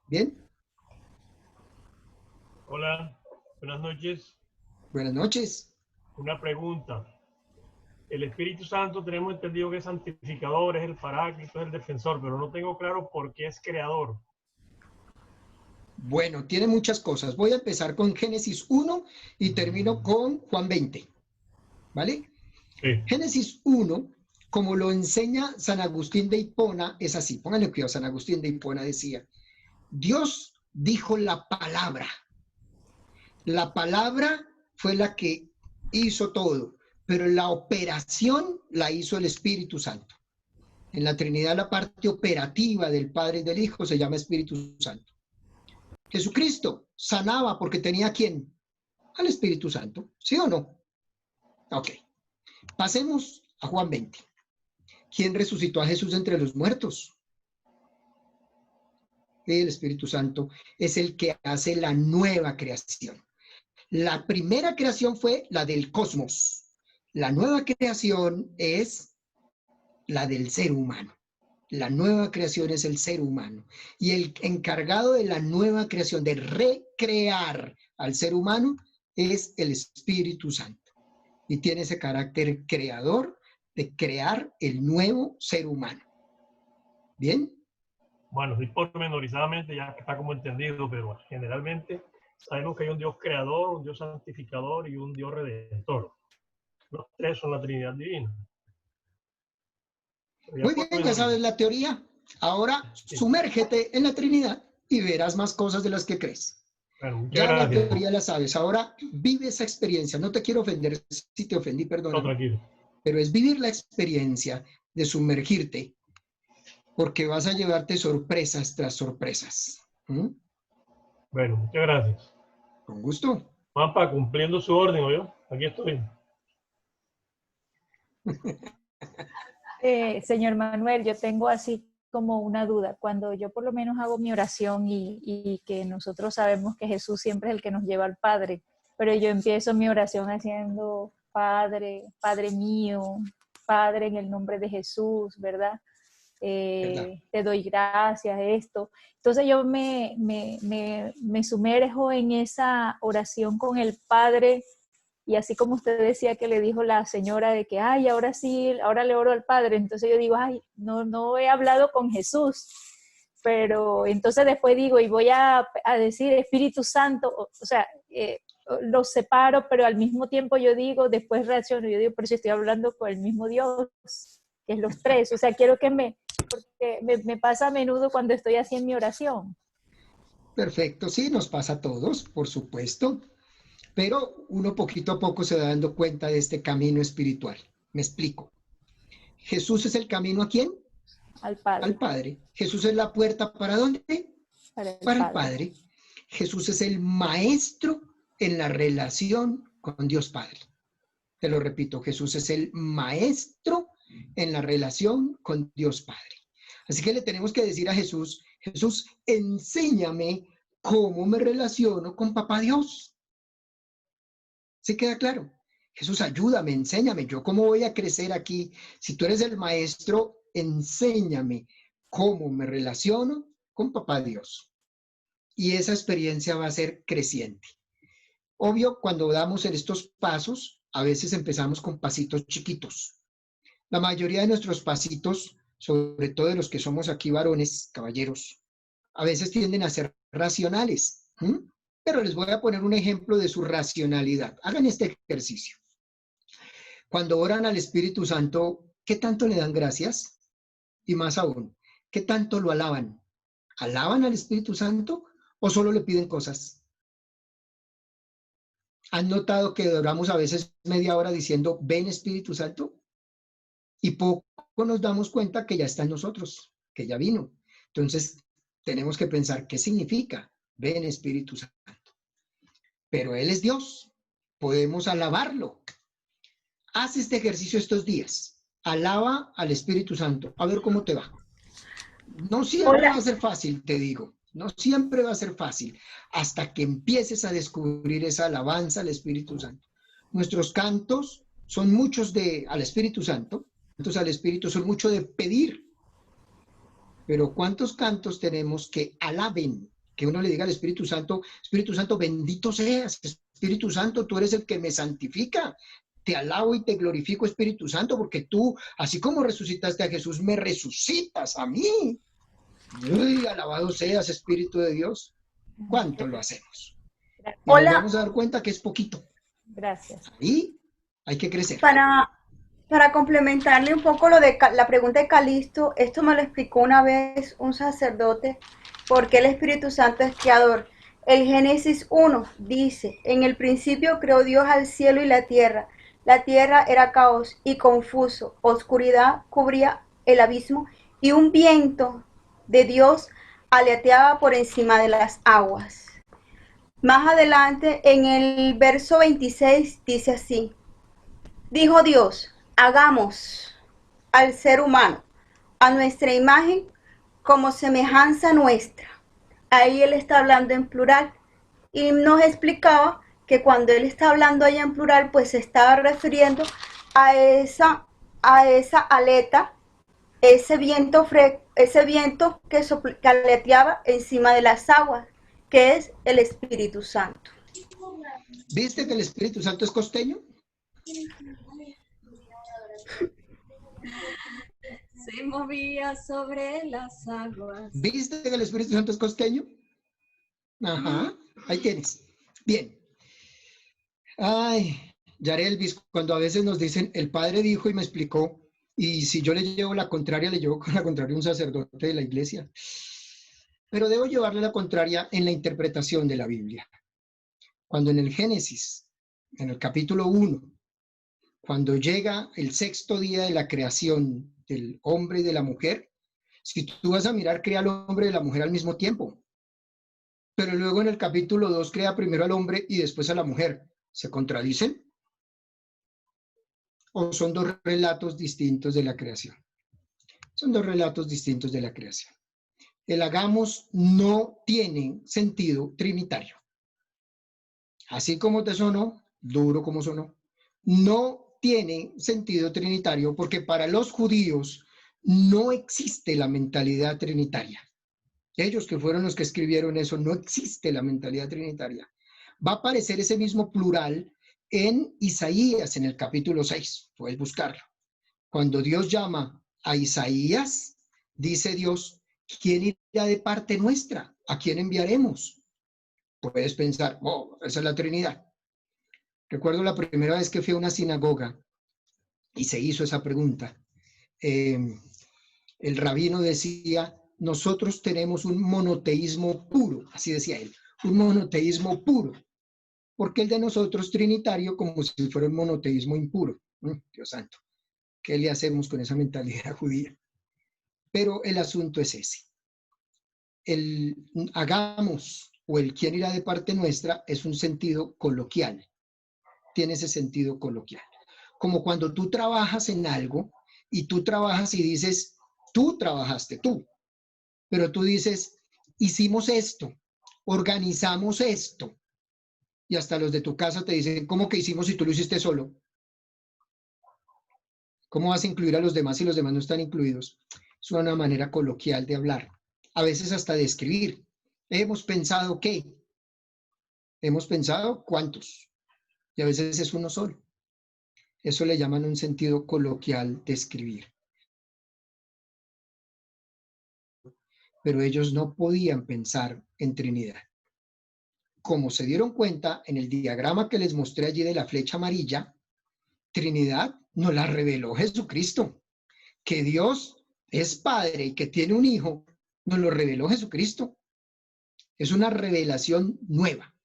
¿Bien? Hola, buenas noches. Buenas noches. Una pregunta. El Espíritu Santo tenemos entendido que es santificador, es el paráclito, es el defensor, pero no tengo claro por qué es creador. Bueno, tiene muchas cosas. Voy a empezar con Génesis 1 y termino con Juan 20. ¿Vale? Sí. Génesis 1, como lo enseña San Agustín de Hipona, es así. Pónganle cuidado, San Agustín de Hipona decía: Dios dijo la palabra. La palabra fue la que hizo todo, pero la operación la hizo el Espíritu Santo. En la Trinidad, la parte operativa del Padre y del Hijo se llama Espíritu Santo. Jesucristo sanaba porque tenía ¿a quién? Al Espíritu Santo. ¿Sí o no? Ok. Pasemos a Juan 20. ¿Quién resucitó a Jesús entre los muertos? El Espíritu Santo es el que hace la nueva creación. La primera creación fue la del cosmos. La nueva creación es la del ser humano. La nueva creación es el ser humano. Y el encargado de la nueva creación, de recrear al ser humano, es el Espíritu Santo. Y tiene ese carácter creador de crear el nuevo ser humano. ¿Bien? Bueno, sí, pormenorizadamente ya está como entendido, pero generalmente sabemos que hay un Dios creador, un Dios santificador y un Dios redentor. Los tres son la Trinidad Divina. Muy bien, ya sabes la teoría. Ahora sumérgete en la Trinidad y verás más cosas de las que crees. Bueno, ya gracias. La teoría la sabes. Ahora vive esa experiencia. No te quiero ofender. Si te ofendí, perdóname. No, tranquilo. pero es vivir la experiencia de sumergirte, porque vas a llevarte sorpresas tras sorpresas. ¿Mm? Bueno, muchas gracias. Con gusto. Juanpa, cumpliendo su orden, ¿oyó? Aquí estoy. Señor Manuel, yo tengo así como una duda. Cuando yo por lo menos hago mi oración y que nosotros sabemos que Jesús siempre es el que nos lleva al Padre, pero yo empiezo mi oración haciendo Padre, Padre mío, Padre en el nombre de Jesús, ¿verdad? Te doy gracias, esto. Entonces yo me sumerjo en esa oración con el Padre. Y así como usted decía que le dijo la señora de que, ay, ahora sí, ahora le oro al Padre, entonces yo digo, ay, no he hablado con Jesús, pero entonces después digo, y voy a decir Espíritu Santo, o sea, los separo, pero al mismo tiempo yo digo, después reacciono, yo digo, pero si estoy hablando con el mismo Dios, que es los tres, o sea, quiero que porque me pasa a menudo cuando estoy haciendo mi oración. Perfecto, sí, nos pasa a todos, por supuesto. Pero uno poquito a poco se va dando cuenta de este camino espiritual. Me explico. Jesús es el camino ¿a quién? Al Padre. Al Padre. Jesús es la puerta ¿para dónde? Para el Padre. Jesús es el maestro en la relación con Dios Padre. Te lo repito, Jesús es el maestro en la relación con Dios Padre. Así que le tenemos que decir a Jesús, Jesús, enséñame cómo me relaciono con Papá Dios. ¿Sí queda claro? Jesús, ayúdame, enséñame. ¿Yo cómo voy a crecer aquí? Si tú eres el maestro, enséñame cómo me relaciono con Papá Dios. Y esa experiencia va a ser creciente. Obvio, cuando damos en estos pasos, a veces empezamos con pasitos chiquitos. La mayoría de nuestros pasitos, sobre todo de los que somos aquí varones, caballeros, a veces tienden a ser racionales. Pero les voy a poner un ejemplo de su racionalidad. Hagan este ejercicio. Cuando oran al Espíritu Santo, ¿qué tanto le dan gracias? Y más aún, ¿qué tanto lo alaban? ¿Alaban al Espíritu Santo o solo le piden cosas? ¿Han notado que oramos a veces media hora diciendo, ven Espíritu Santo? Y poco nos damos cuenta que ya está en nosotros, que ya vino. Entonces, tenemos que pensar, ¿qué significa? Ven Espíritu Santo. Pero Él es Dios. Podemos alabarlo. Haz este ejercicio estos días. Alaba al Espíritu Santo. A ver cómo te va. No siempre va a ser fácil, te digo. No siempre va a ser fácil. Hasta que empieces a descubrir esa alabanza al Espíritu Santo. Nuestros cantos son muchos al Espíritu Santo. Entonces al Espíritu son mucho de pedir. Pero ¿cuántos cantos tenemos que alaben? Que uno le diga al Espíritu Santo, bendito seas, Espíritu Santo, tú eres el que me santifica. Te alabo y te glorifico, Espíritu Santo, porque tú, así como resucitaste a Jesús, me resucitas a mí. Uy, alabado seas, Espíritu de Dios. ¿Cuánto lo hacemos? Y nos vamos a dar cuenta que es poquito. Gracias. Ahí hay que crecer. Para complementarle un poco lo de la pregunta de Calixto, esto me lo explicó una vez un sacerdote, porque el Espíritu Santo es creador. El Génesis 1 dice, en el principio creó Dios al cielo y la tierra. La tierra era caos y confuso, oscuridad cubría el abismo y un viento de Dios aleteaba por encima de las aguas. Más adelante, en el verso 26, dice así, dijo Dios, hagamos al ser humano a nuestra imagen como semejanza nuestra. Ahí él está hablando en plural y nos explicaba que cuando él está hablando allá en plural, pues se estaba refiriendo a esa aleta, ese viento que aleteaba encima de las aguas, que es el Espíritu Santo. ¿Viste que el Espíritu Santo es costeño? Se movía sobre las aguas. ¿Viste que el Espíritu Santo es costeño? Ajá, ahí tienes. Bien. Ay, Yarelvis, cuando a veces nos dicen, el Padre dijo y me explicó, y si yo le llevo la contraria, le llevo con la contraria a un sacerdote de la iglesia. Pero debo llevarle la contraria en la interpretación de la Biblia. Cuando en el Génesis, en el capítulo 1, Cuando llega el sexto día de la creación del hombre y de la mujer, si tú vas a mirar, crea al hombre y la mujer al mismo tiempo. Pero luego en el capítulo 2 crea primero al hombre y después a la mujer. ¿Se contradicen? ¿O son dos relatos distintos de la creación? Son dos relatos distintos de la creación. El hagamos no tiene sentido trinitario. Así como te sonó, duro como sonó, no tiene sentido trinitario porque para los judíos no existe la mentalidad trinitaria. Ellos que fueron los que escribieron eso, no existe la mentalidad trinitaria. Va a aparecer ese mismo plural en Isaías, en el capítulo 6. Puedes buscarlo. Cuando Dios llama a Isaías, dice Dios, ¿quién irá de parte nuestra? ¿A quién enviaremos? Puedes pensar, oh, esa es la Trinidad. Recuerdo la primera vez que fui a una sinagoga y se hizo esa pregunta. El rabino decía, nosotros tenemos un monoteísmo puro, así decía él, un monoteísmo puro, porque el de nosotros trinitario como si fuera un monoteísmo impuro. Dios santo, ¿qué le hacemos con esa mentalidad judía? Pero el asunto es ese. El hagamos o el quién irá de parte nuestra es un sentido coloquial, tiene ese sentido coloquial. Como cuando tú trabajas en algo y tú trabajas y dices, tú trabajaste, tú. Pero tú dices, hicimos esto, organizamos esto. Y hasta los de tu casa te dicen, ¿cómo que hicimos si tú lo hiciste solo? ¿Cómo vas a incluir a los demás si los demás no están incluidos? Es una manera coloquial de hablar. A veces hasta de escribir. ¿Hemos pensado qué? ¿Hemos pensado cuántos? Y a veces es uno solo. Eso le llaman un sentido coloquial de escribir. Pero ellos no podían pensar en Trinidad. Como se dieron cuenta en el diagrama que les mostré allí de la flecha amarilla, Trinidad nos la reveló Jesucristo. Que Dios es Padre y que tiene un Hijo, nos lo reveló Jesucristo. Es una revelación nueva.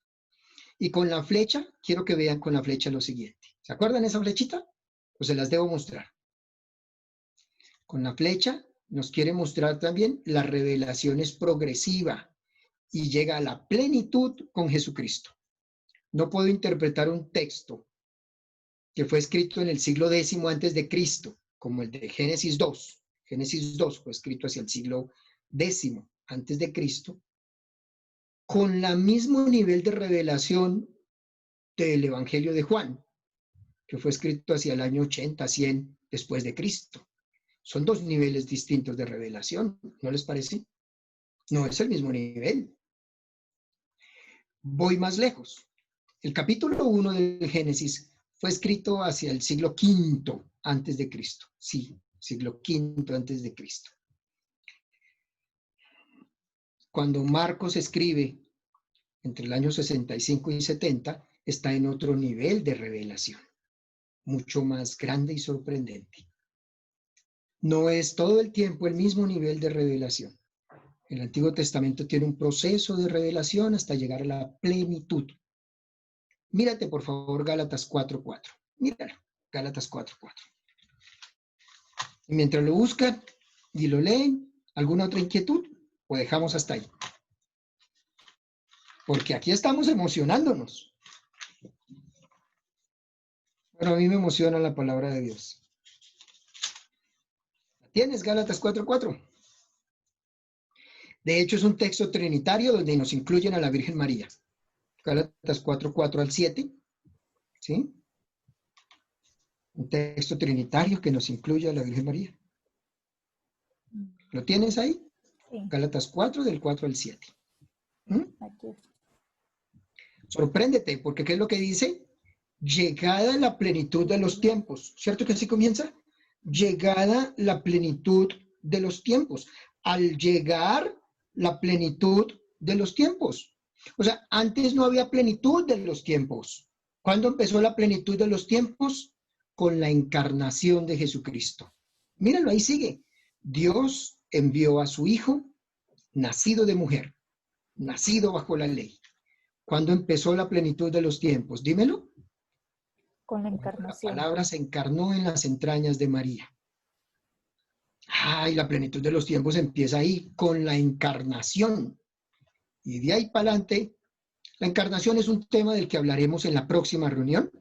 Y con la flecha, quiero que vean con la flecha lo siguiente. ¿Se acuerdan esa flechita? Pues se las debo mostrar. Con la flecha nos quiere mostrar también la revelación es progresiva y llega a la plenitud con Jesucristo. No puedo interpretar un texto que fue escrito en el siglo X antes de Cristo, como el de Génesis 2. Génesis 2 fue escrito hacia el siglo X antes de Cristo, con el mismo nivel de revelación del Evangelio de Juan, que fue escrito hacia el año 80, 100 después de Cristo. Son dos niveles distintos de revelación, ¿no les parece? No es el mismo nivel. Voy más lejos. El capítulo 1 del Génesis fue escrito hacia el siglo V antes de Cristo. Sí, siglo V antes de Cristo. Cuando Marcos escribe entre el año 65 y 70, está en otro nivel de revelación, mucho más grande y sorprendente. No es todo el tiempo el mismo nivel de revelación. El Antiguo Testamento tiene un proceso de revelación hasta llegar a la plenitud. Mírate, por favor, Gálatas 4:4. Míralo, Gálatas 4:4. Y mientras lo buscan y lo leen, ¿alguna otra inquietud? ¿O dejamos hasta ahí? Porque aquí estamos emocionándonos. Bueno, a mí me emociona la palabra de Dios. ¿Tienes Gálatas 4:4? De hecho, es un texto trinitario donde nos incluyen a la Virgen María. Gálatas 4:4 al 7. ¿Sí? Un texto trinitario que nos incluye a la Virgen María. ¿Lo tienes ahí? Sí. Gálatas 4, del 4 al 7. Aquí. Sorpréndete, porque ¿qué es lo que dice? Llegada la plenitud de los tiempos. ¿Cierto que así comienza? Llegada la plenitud de los tiempos. Al llegar la plenitud de los tiempos. O sea, antes no había plenitud de los tiempos. ¿Cuándo empezó la plenitud de los tiempos? Con la encarnación de Jesucristo. Míralo, ahí sigue. Dios envió a su Hijo, nacido de mujer, nacido bajo la ley. ¿Cuándo empezó la plenitud de los tiempos? Dímelo. Con la La encarnación. palabra se encarnó en las entrañas de María. Ay, la plenitud de los tiempos empieza ahí, con la encarnación. Y de ahí para adelante, la encarnación es un tema del que hablaremos en la próxima reunión.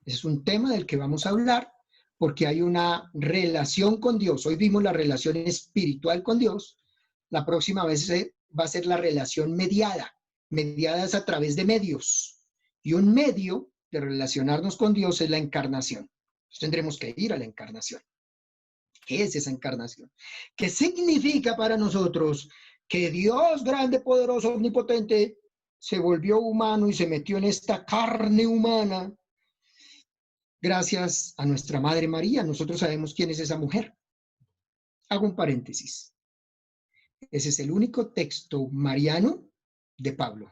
Es un tema del que vamos a hablar porque hay una relación con Dios. Hoy vimos la relación espiritual con Dios. La próxima vez va a ser la relación mediada. Mediada es a través de medios. Y un medio de relacionarnos con Dios es la encarnación. Entonces tendremos que ir a la encarnación. ¿Qué es esa encarnación? ¿Qué significa para nosotros que Dios grande, poderoso, omnipotente se volvió humano y se metió en esta carne humana? Gracias a nuestra Madre María, nosotros sabemos quién es esa mujer. Hago un paréntesis. Ese es el único texto mariano de Pablo.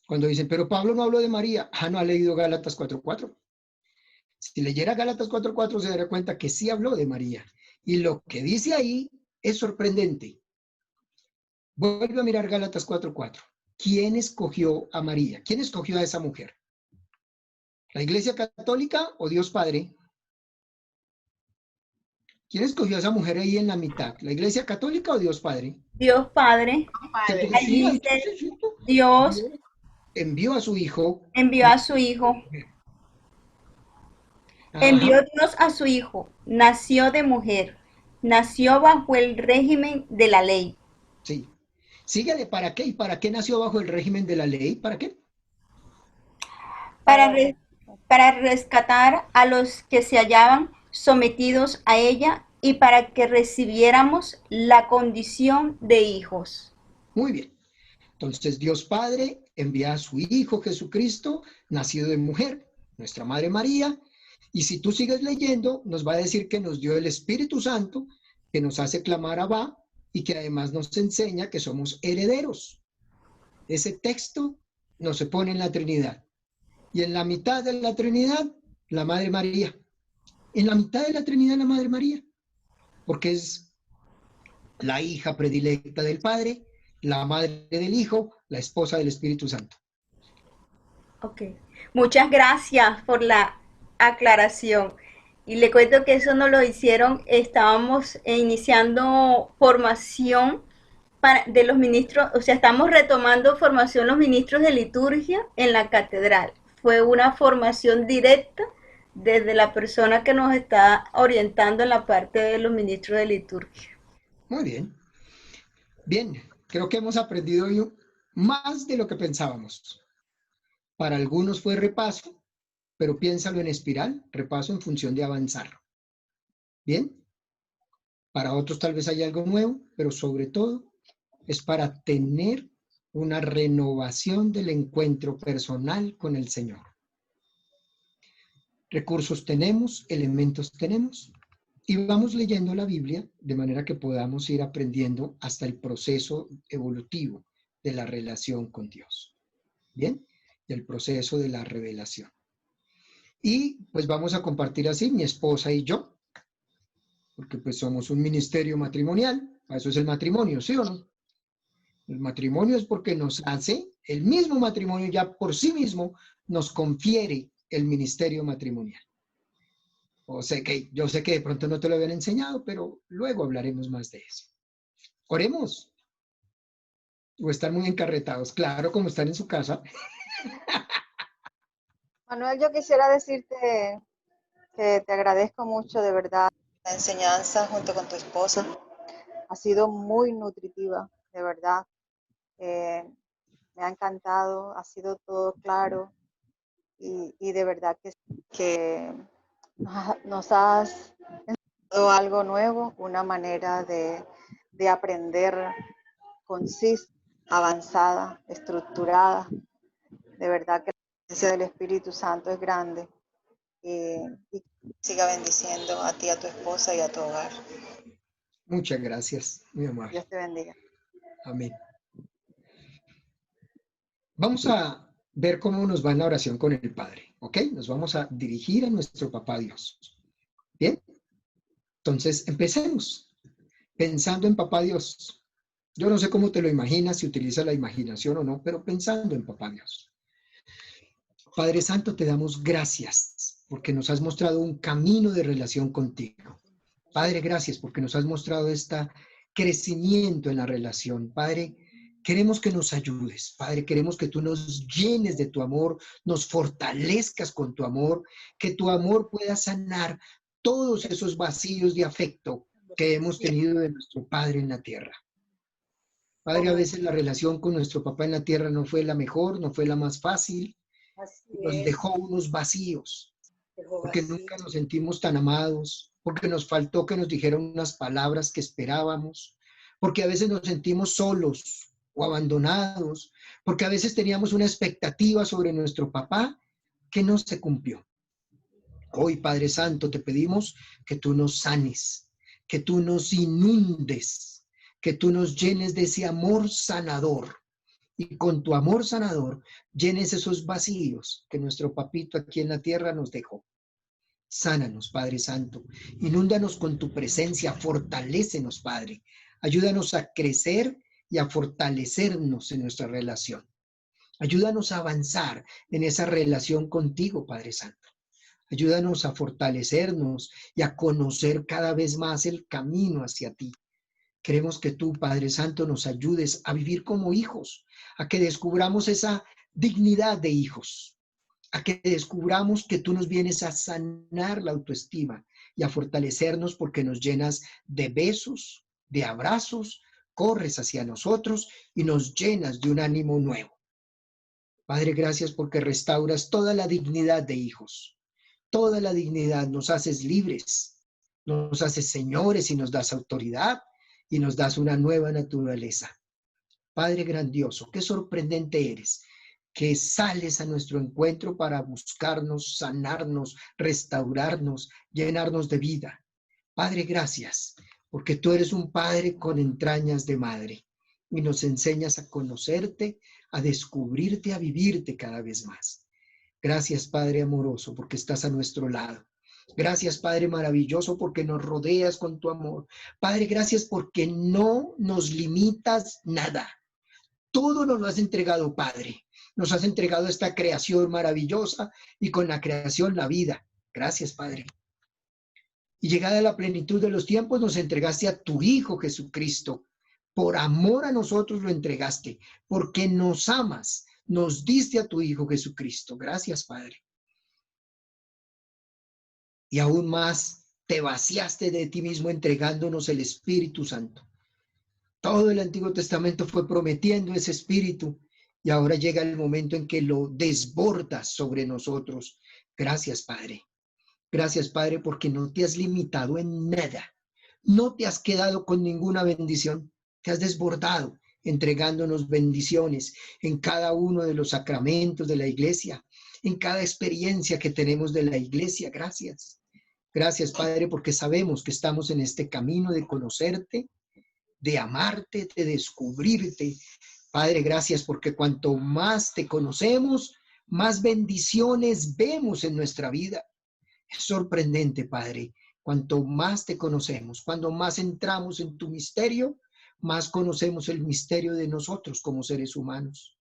Cuando dicen, pero Pablo no habló de María, no ha leído Gálatas 4:4. Si leyera Gálatas 4:4 se daría cuenta que sí habló de María. Y lo que dice ahí es sorprendente. Vuelve a mirar Gálatas 4:4. ¿Quién escogió a María? ¿Quién escogió a esa mujer? ¿La Iglesia Católica o Dios Padre? ¿Quién escogió a esa mujer ahí en la mitad? ¿La Iglesia Católica o Dios Padre? Dios Padre. Padre. Entonces, sí, Allí dice, entonces, sí, Dios envió a su hijo. envió a su hijo. Ajá, Envió Dios a su hijo. Nació de mujer. Nació bajo el régimen de la ley. sí. Síguele, ¿para qué? ¿Y para qué nació bajo el régimen de la ley? ¿Para qué? Para rescatar a los que se hallaban sometidos a ella y para que recibiéramos la condición de hijos. Muy bien. Entonces Dios Padre envía a su Hijo Jesucristo, nacido de mujer, nuestra Madre María, y si tú sigues leyendo, nos va a decir que nos dio el Espíritu Santo, que nos hace clamar a Abba, y que además nos enseña que somos herederos. Ese texto nos se pone en la Trinidad. Y en la mitad de la Trinidad, la Madre María. En la mitad de la Trinidad, la Madre María. Porque es la hija predilecta del Padre, la madre del Hijo, la esposa del Espíritu Santo. Ok. Muchas gracias por la aclaración. Y le cuento que eso nos lo hicieron, estábamos iniciando formación de los ministros, o sea, estamos retomando formación los ministros de liturgia en la catedral. Fue una formación directa desde la persona que nos está orientando en la parte de los ministros de liturgia. Muy bien. Bien, creo que hemos aprendido hoy más de lo que pensábamos. Para algunos fue repaso, pero piénsalo en espiral, repaso en función de avanzar. ¿Bien? Para otros tal vez haya algo nuevo, pero sobre todo es para tener una renovación del encuentro personal con el Señor. Recursos tenemos, elementos tenemos, y vamos leyendo la Biblia de manera que podamos ir aprendiendo hasta el proceso evolutivo de la relación con Dios. ¿Bien? Del proceso de la revelación. Y pues vamos a compartir así, mi esposa y yo, porque pues somos un ministerio matrimonial, para eso es el matrimonio, ¿sí o no? El matrimonio es porque nos hace, el mismo matrimonio ya por sí mismo nos confiere el ministerio matrimonial. Yo sé que de pronto no te lo habían enseñado, pero luego hablaremos más de eso. Oremos. O están muy encarretados, claro, como están en su casa. Manuel, yo quisiera decirte que te agradezco mucho, de verdad, la enseñanza junto con tu esposa. Ha sido muy nutritiva, de verdad. Me ha encantado, ha sido todo claro y de verdad que nos has enseñado algo nuevo, una manera de aprender concisa, avanzada, estructurada. De verdad que la presencia del Espíritu Santo es grande y siga bendiciendo a ti, a tu esposa y a tu hogar. Muchas gracias, mi amor. Dios te bendiga. Amén. Vamos a ver cómo nos va en la oración con el Padre, ¿ok? Nos vamos a dirigir a nuestro Papá Dios. ¿Bien? Entonces, empecemos pensando en Papá Dios. Yo no sé cómo te lo imaginas, si utilizas la imaginación o no, pero pensando en Papá Dios. Padre Santo, te damos gracias porque nos has mostrado un camino de relación contigo. Padre, gracias porque nos has mostrado este crecimiento en la relación. Padre, queremos que nos ayudes. Padre, queremos que tú nos llenes de tu amor, nos fortalezcas con tu amor, que tu amor pueda sanar todos esos vacíos de afecto que hemos tenido de nuestro Padre en la tierra. Padre, a veces la relación con nuestro papá en la tierra no fue la mejor, no fue la más fácil. Nos dejó unos vacíos, porque nunca nos sentimos tan amados, porque nos faltó que nos dijeran unas palabras que esperábamos, porque a veces nos sentimos solos o abandonados, porque a veces teníamos una expectativa sobre nuestro papá que no se cumplió. Hoy, Padre Santo, te pedimos que tú nos sanes, que tú nos inundes, que tú nos llenes de ese amor sanador. Y con tu amor sanador, llenes esos vacíos que nuestro papito aquí en la tierra nos dejó. Sánanos, Padre Santo. Inúndanos con tu presencia. Fortalécenos, Padre. Ayúdanos a crecer y a fortalecernos en nuestra relación. Ayúdanos a avanzar en esa relación contigo, Padre Santo. Ayúdanos a fortalecernos y a conocer cada vez más el camino hacia ti. Queremos que tú, Padre Santo, nos ayudes a vivir como hijos, a que descubramos esa dignidad de hijos, a que descubramos que tú nos vienes a sanar la autoestima y a fortalecernos porque nos llenas de besos, de abrazos, corres hacia nosotros y nos llenas de un ánimo nuevo. Padre, gracias porque restauras toda la dignidad de hijos, toda la dignidad, nos haces libres, nos haces señores y nos das autoridad y nos das una nueva naturaleza. Padre grandioso, qué sorprendente eres, que sales a nuestro encuentro para buscarnos, sanarnos, restaurarnos, llenarnos de vida. Padre, gracias, porque tú eres un Padre con entrañas de madre y nos enseñas a conocerte, a descubrirte, a vivirte cada vez más. Gracias, Padre amoroso, porque estás a nuestro lado. Gracias, Padre maravilloso, porque nos rodeas con tu amor. Padre, gracias porque no nos limitas nada. Todo nos lo has entregado, Padre. Nos has entregado esta creación maravillosa y con la creación la vida. Gracias, Padre. Y llegada la plenitud de los tiempos, nos entregaste a tu Hijo Jesucristo. Por amor a nosotros lo entregaste, porque nos amas. Nos diste a tu Hijo Jesucristo. Gracias, Padre. Y aún más te vaciaste de ti mismo entregándonos el Espíritu Santo. Todo el Antiguo Testamento fue prometiendo ese Espíritu y ahora llega el momento en que lo desbordas sobre nosotros. Gracias, Padre. Gracias, Padre, porque no te has limitado en nada. No te has quedado con ninguna bendición. Te has desbordado entregándonos bendiciones en cada uno de los sacramentos de la iglesia, en cada experiencia que tenemos de la iglesia. Gracias. Gracias, Padre, porque sabemos que estamos en este camino de conocerte, de amarte, de descubrirte. Padre, gracias porque cuanto más te conocemos, más bendiciones vemos en nuestra vida. Es sorprendente, Padre. Cuanto más te conocemos, cuando más entramos en tu misterio, más conocemos el misterio de nosotros como seres humanos.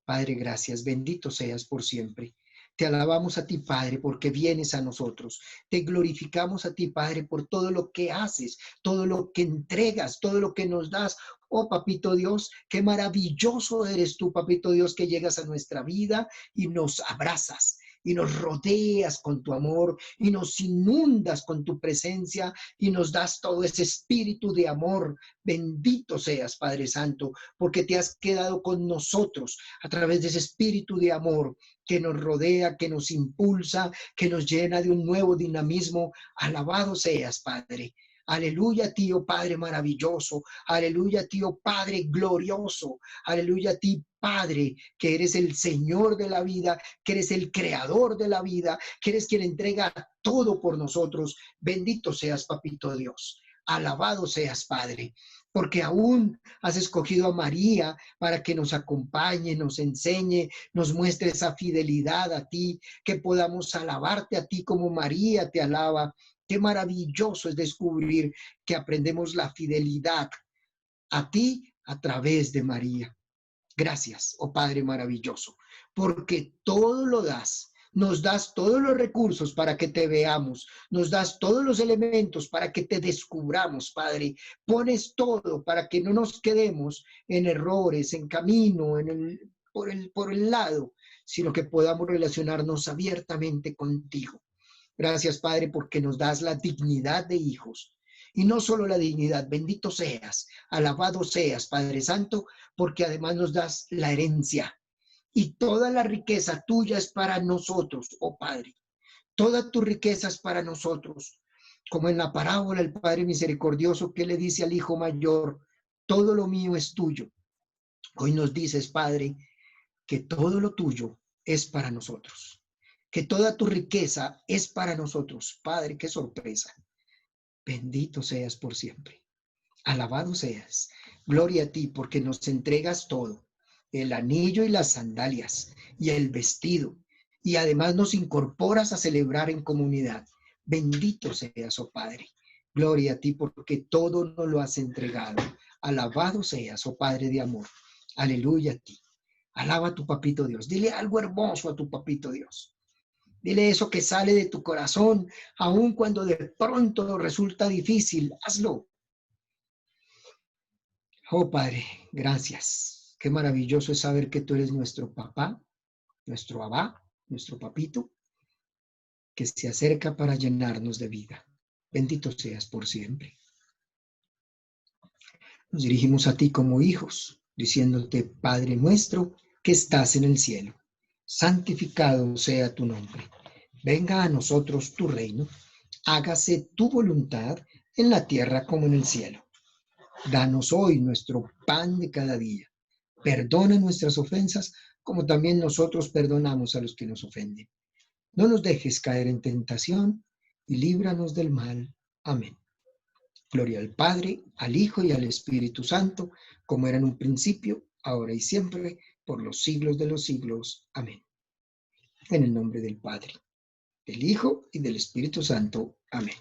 Padre, gracias. Bendito seas por siempre. Te alabamos a ti, Padre, porque vienes a nosotros. Te glorificamos a ti, Padre, por todo lo que haces, todo lo que entregas, todo lo que nos das. Oh, Papito Dios, qué maravilloso eres tú, Papito Dios, que llegas a nuestra vida y nos abrazas y nos rodeas con tu amor y nos inundas con tu presencia y nos das todo ese espíritu de amor. Bendito seas, Padre Santo, porque te has quedado con nosotros a través de ese espíritu de amor que nos rodea, que nos impulsa, que nos llena de un nuevo dinamismo. Alabado seas, Padre. Aleluya, tío Padre maravilloso. Aleluya, tío Padre glorioso. Aleluya, ti Padre, que eres el Señor de la vida, que eres el creador de la vida, que eres quien entrega todo por nosotros. Bendito seas, Papito Dios. Alabado seas, Padre, porque aún has escogido a María para que nos acompañe, nos enseñe, nos muestre esa fidelidad a ti, que podamos alabarte a ti como María te alaba. Qué maravilloso es descubrir que aprendemos la fidelidad a ti a través de María. Gracias, oh Padre maravilloso, porque todo lo das. Nos das todos los recursos para que te veamos. Nos das todos los elementos para que te descubramos, Padre. Pones todo para que no nos quedemos en errores, en camino, por el lado, sino que podamos relacionarnos abiertamente contigo. Gracias, Padre, porque nos das la dignidad de hijos. Y no solo la dignidad, bendito seas, alabado seas, Padre Santo, porque además nos das la herencia. Y toda la riqueza tuya es para nosotros, oh Padre. Toda tu riqueza es para nosotros. Como en la parábola el Padre misericordioso que le dice al hijo mayor, todo lo mío es tuyo. Hoy nos dices, Padre, que todo lo tuyo es para nosotros. Que toda tu riqueza es para nosotros. Padre, qué sorpresa. Bendito seas por siempre. Alabado seas. Gloria a ti porque nos entregas todo. El anillo y las sandalias y el vestido. Y además nos incorporas a celebrar en comunidad. Bendito seas, oh Padre. Gloria a ti porque todo nos lo has entregado. Alabado seas, oh Padre de amor. Aleluya a ti. Alaba a tu papito Dios. Dile algo hermoso a tu papito Dios. Dile eso que sale de tu corazón, aun cuando de pronto resulta difícil. Hazlo. Oh Padre, gracias. Qué maravilloso es saber que tú eres nuestro papá, nuestro abá, nuestro papito, que se acerca para llenarnos de vida. Bendito seas por siempre. Nos dirigimos a ti como hijos, diciéndote, Padre nuestro, que estás en el cielo. Santificado sea tu nombre. Venga a nosotros tu reino. Hágase tu voluntad en la tierra como en el cielo. Danos hoy nuestro pan de cada día. Perdona nuestras ofensas como también nosotros perdonamos a los que nos ofenden. No nos dejes caer en tentación y líbranos del mal. Amén. Gloria al Padre, al Hijo y al Espíritu Santo, como era en un principio, ahora y siempre, por los siglos de los siglos. Amén. En el nombre del Padre, del Hijo y del Espíritu Santo. Amén.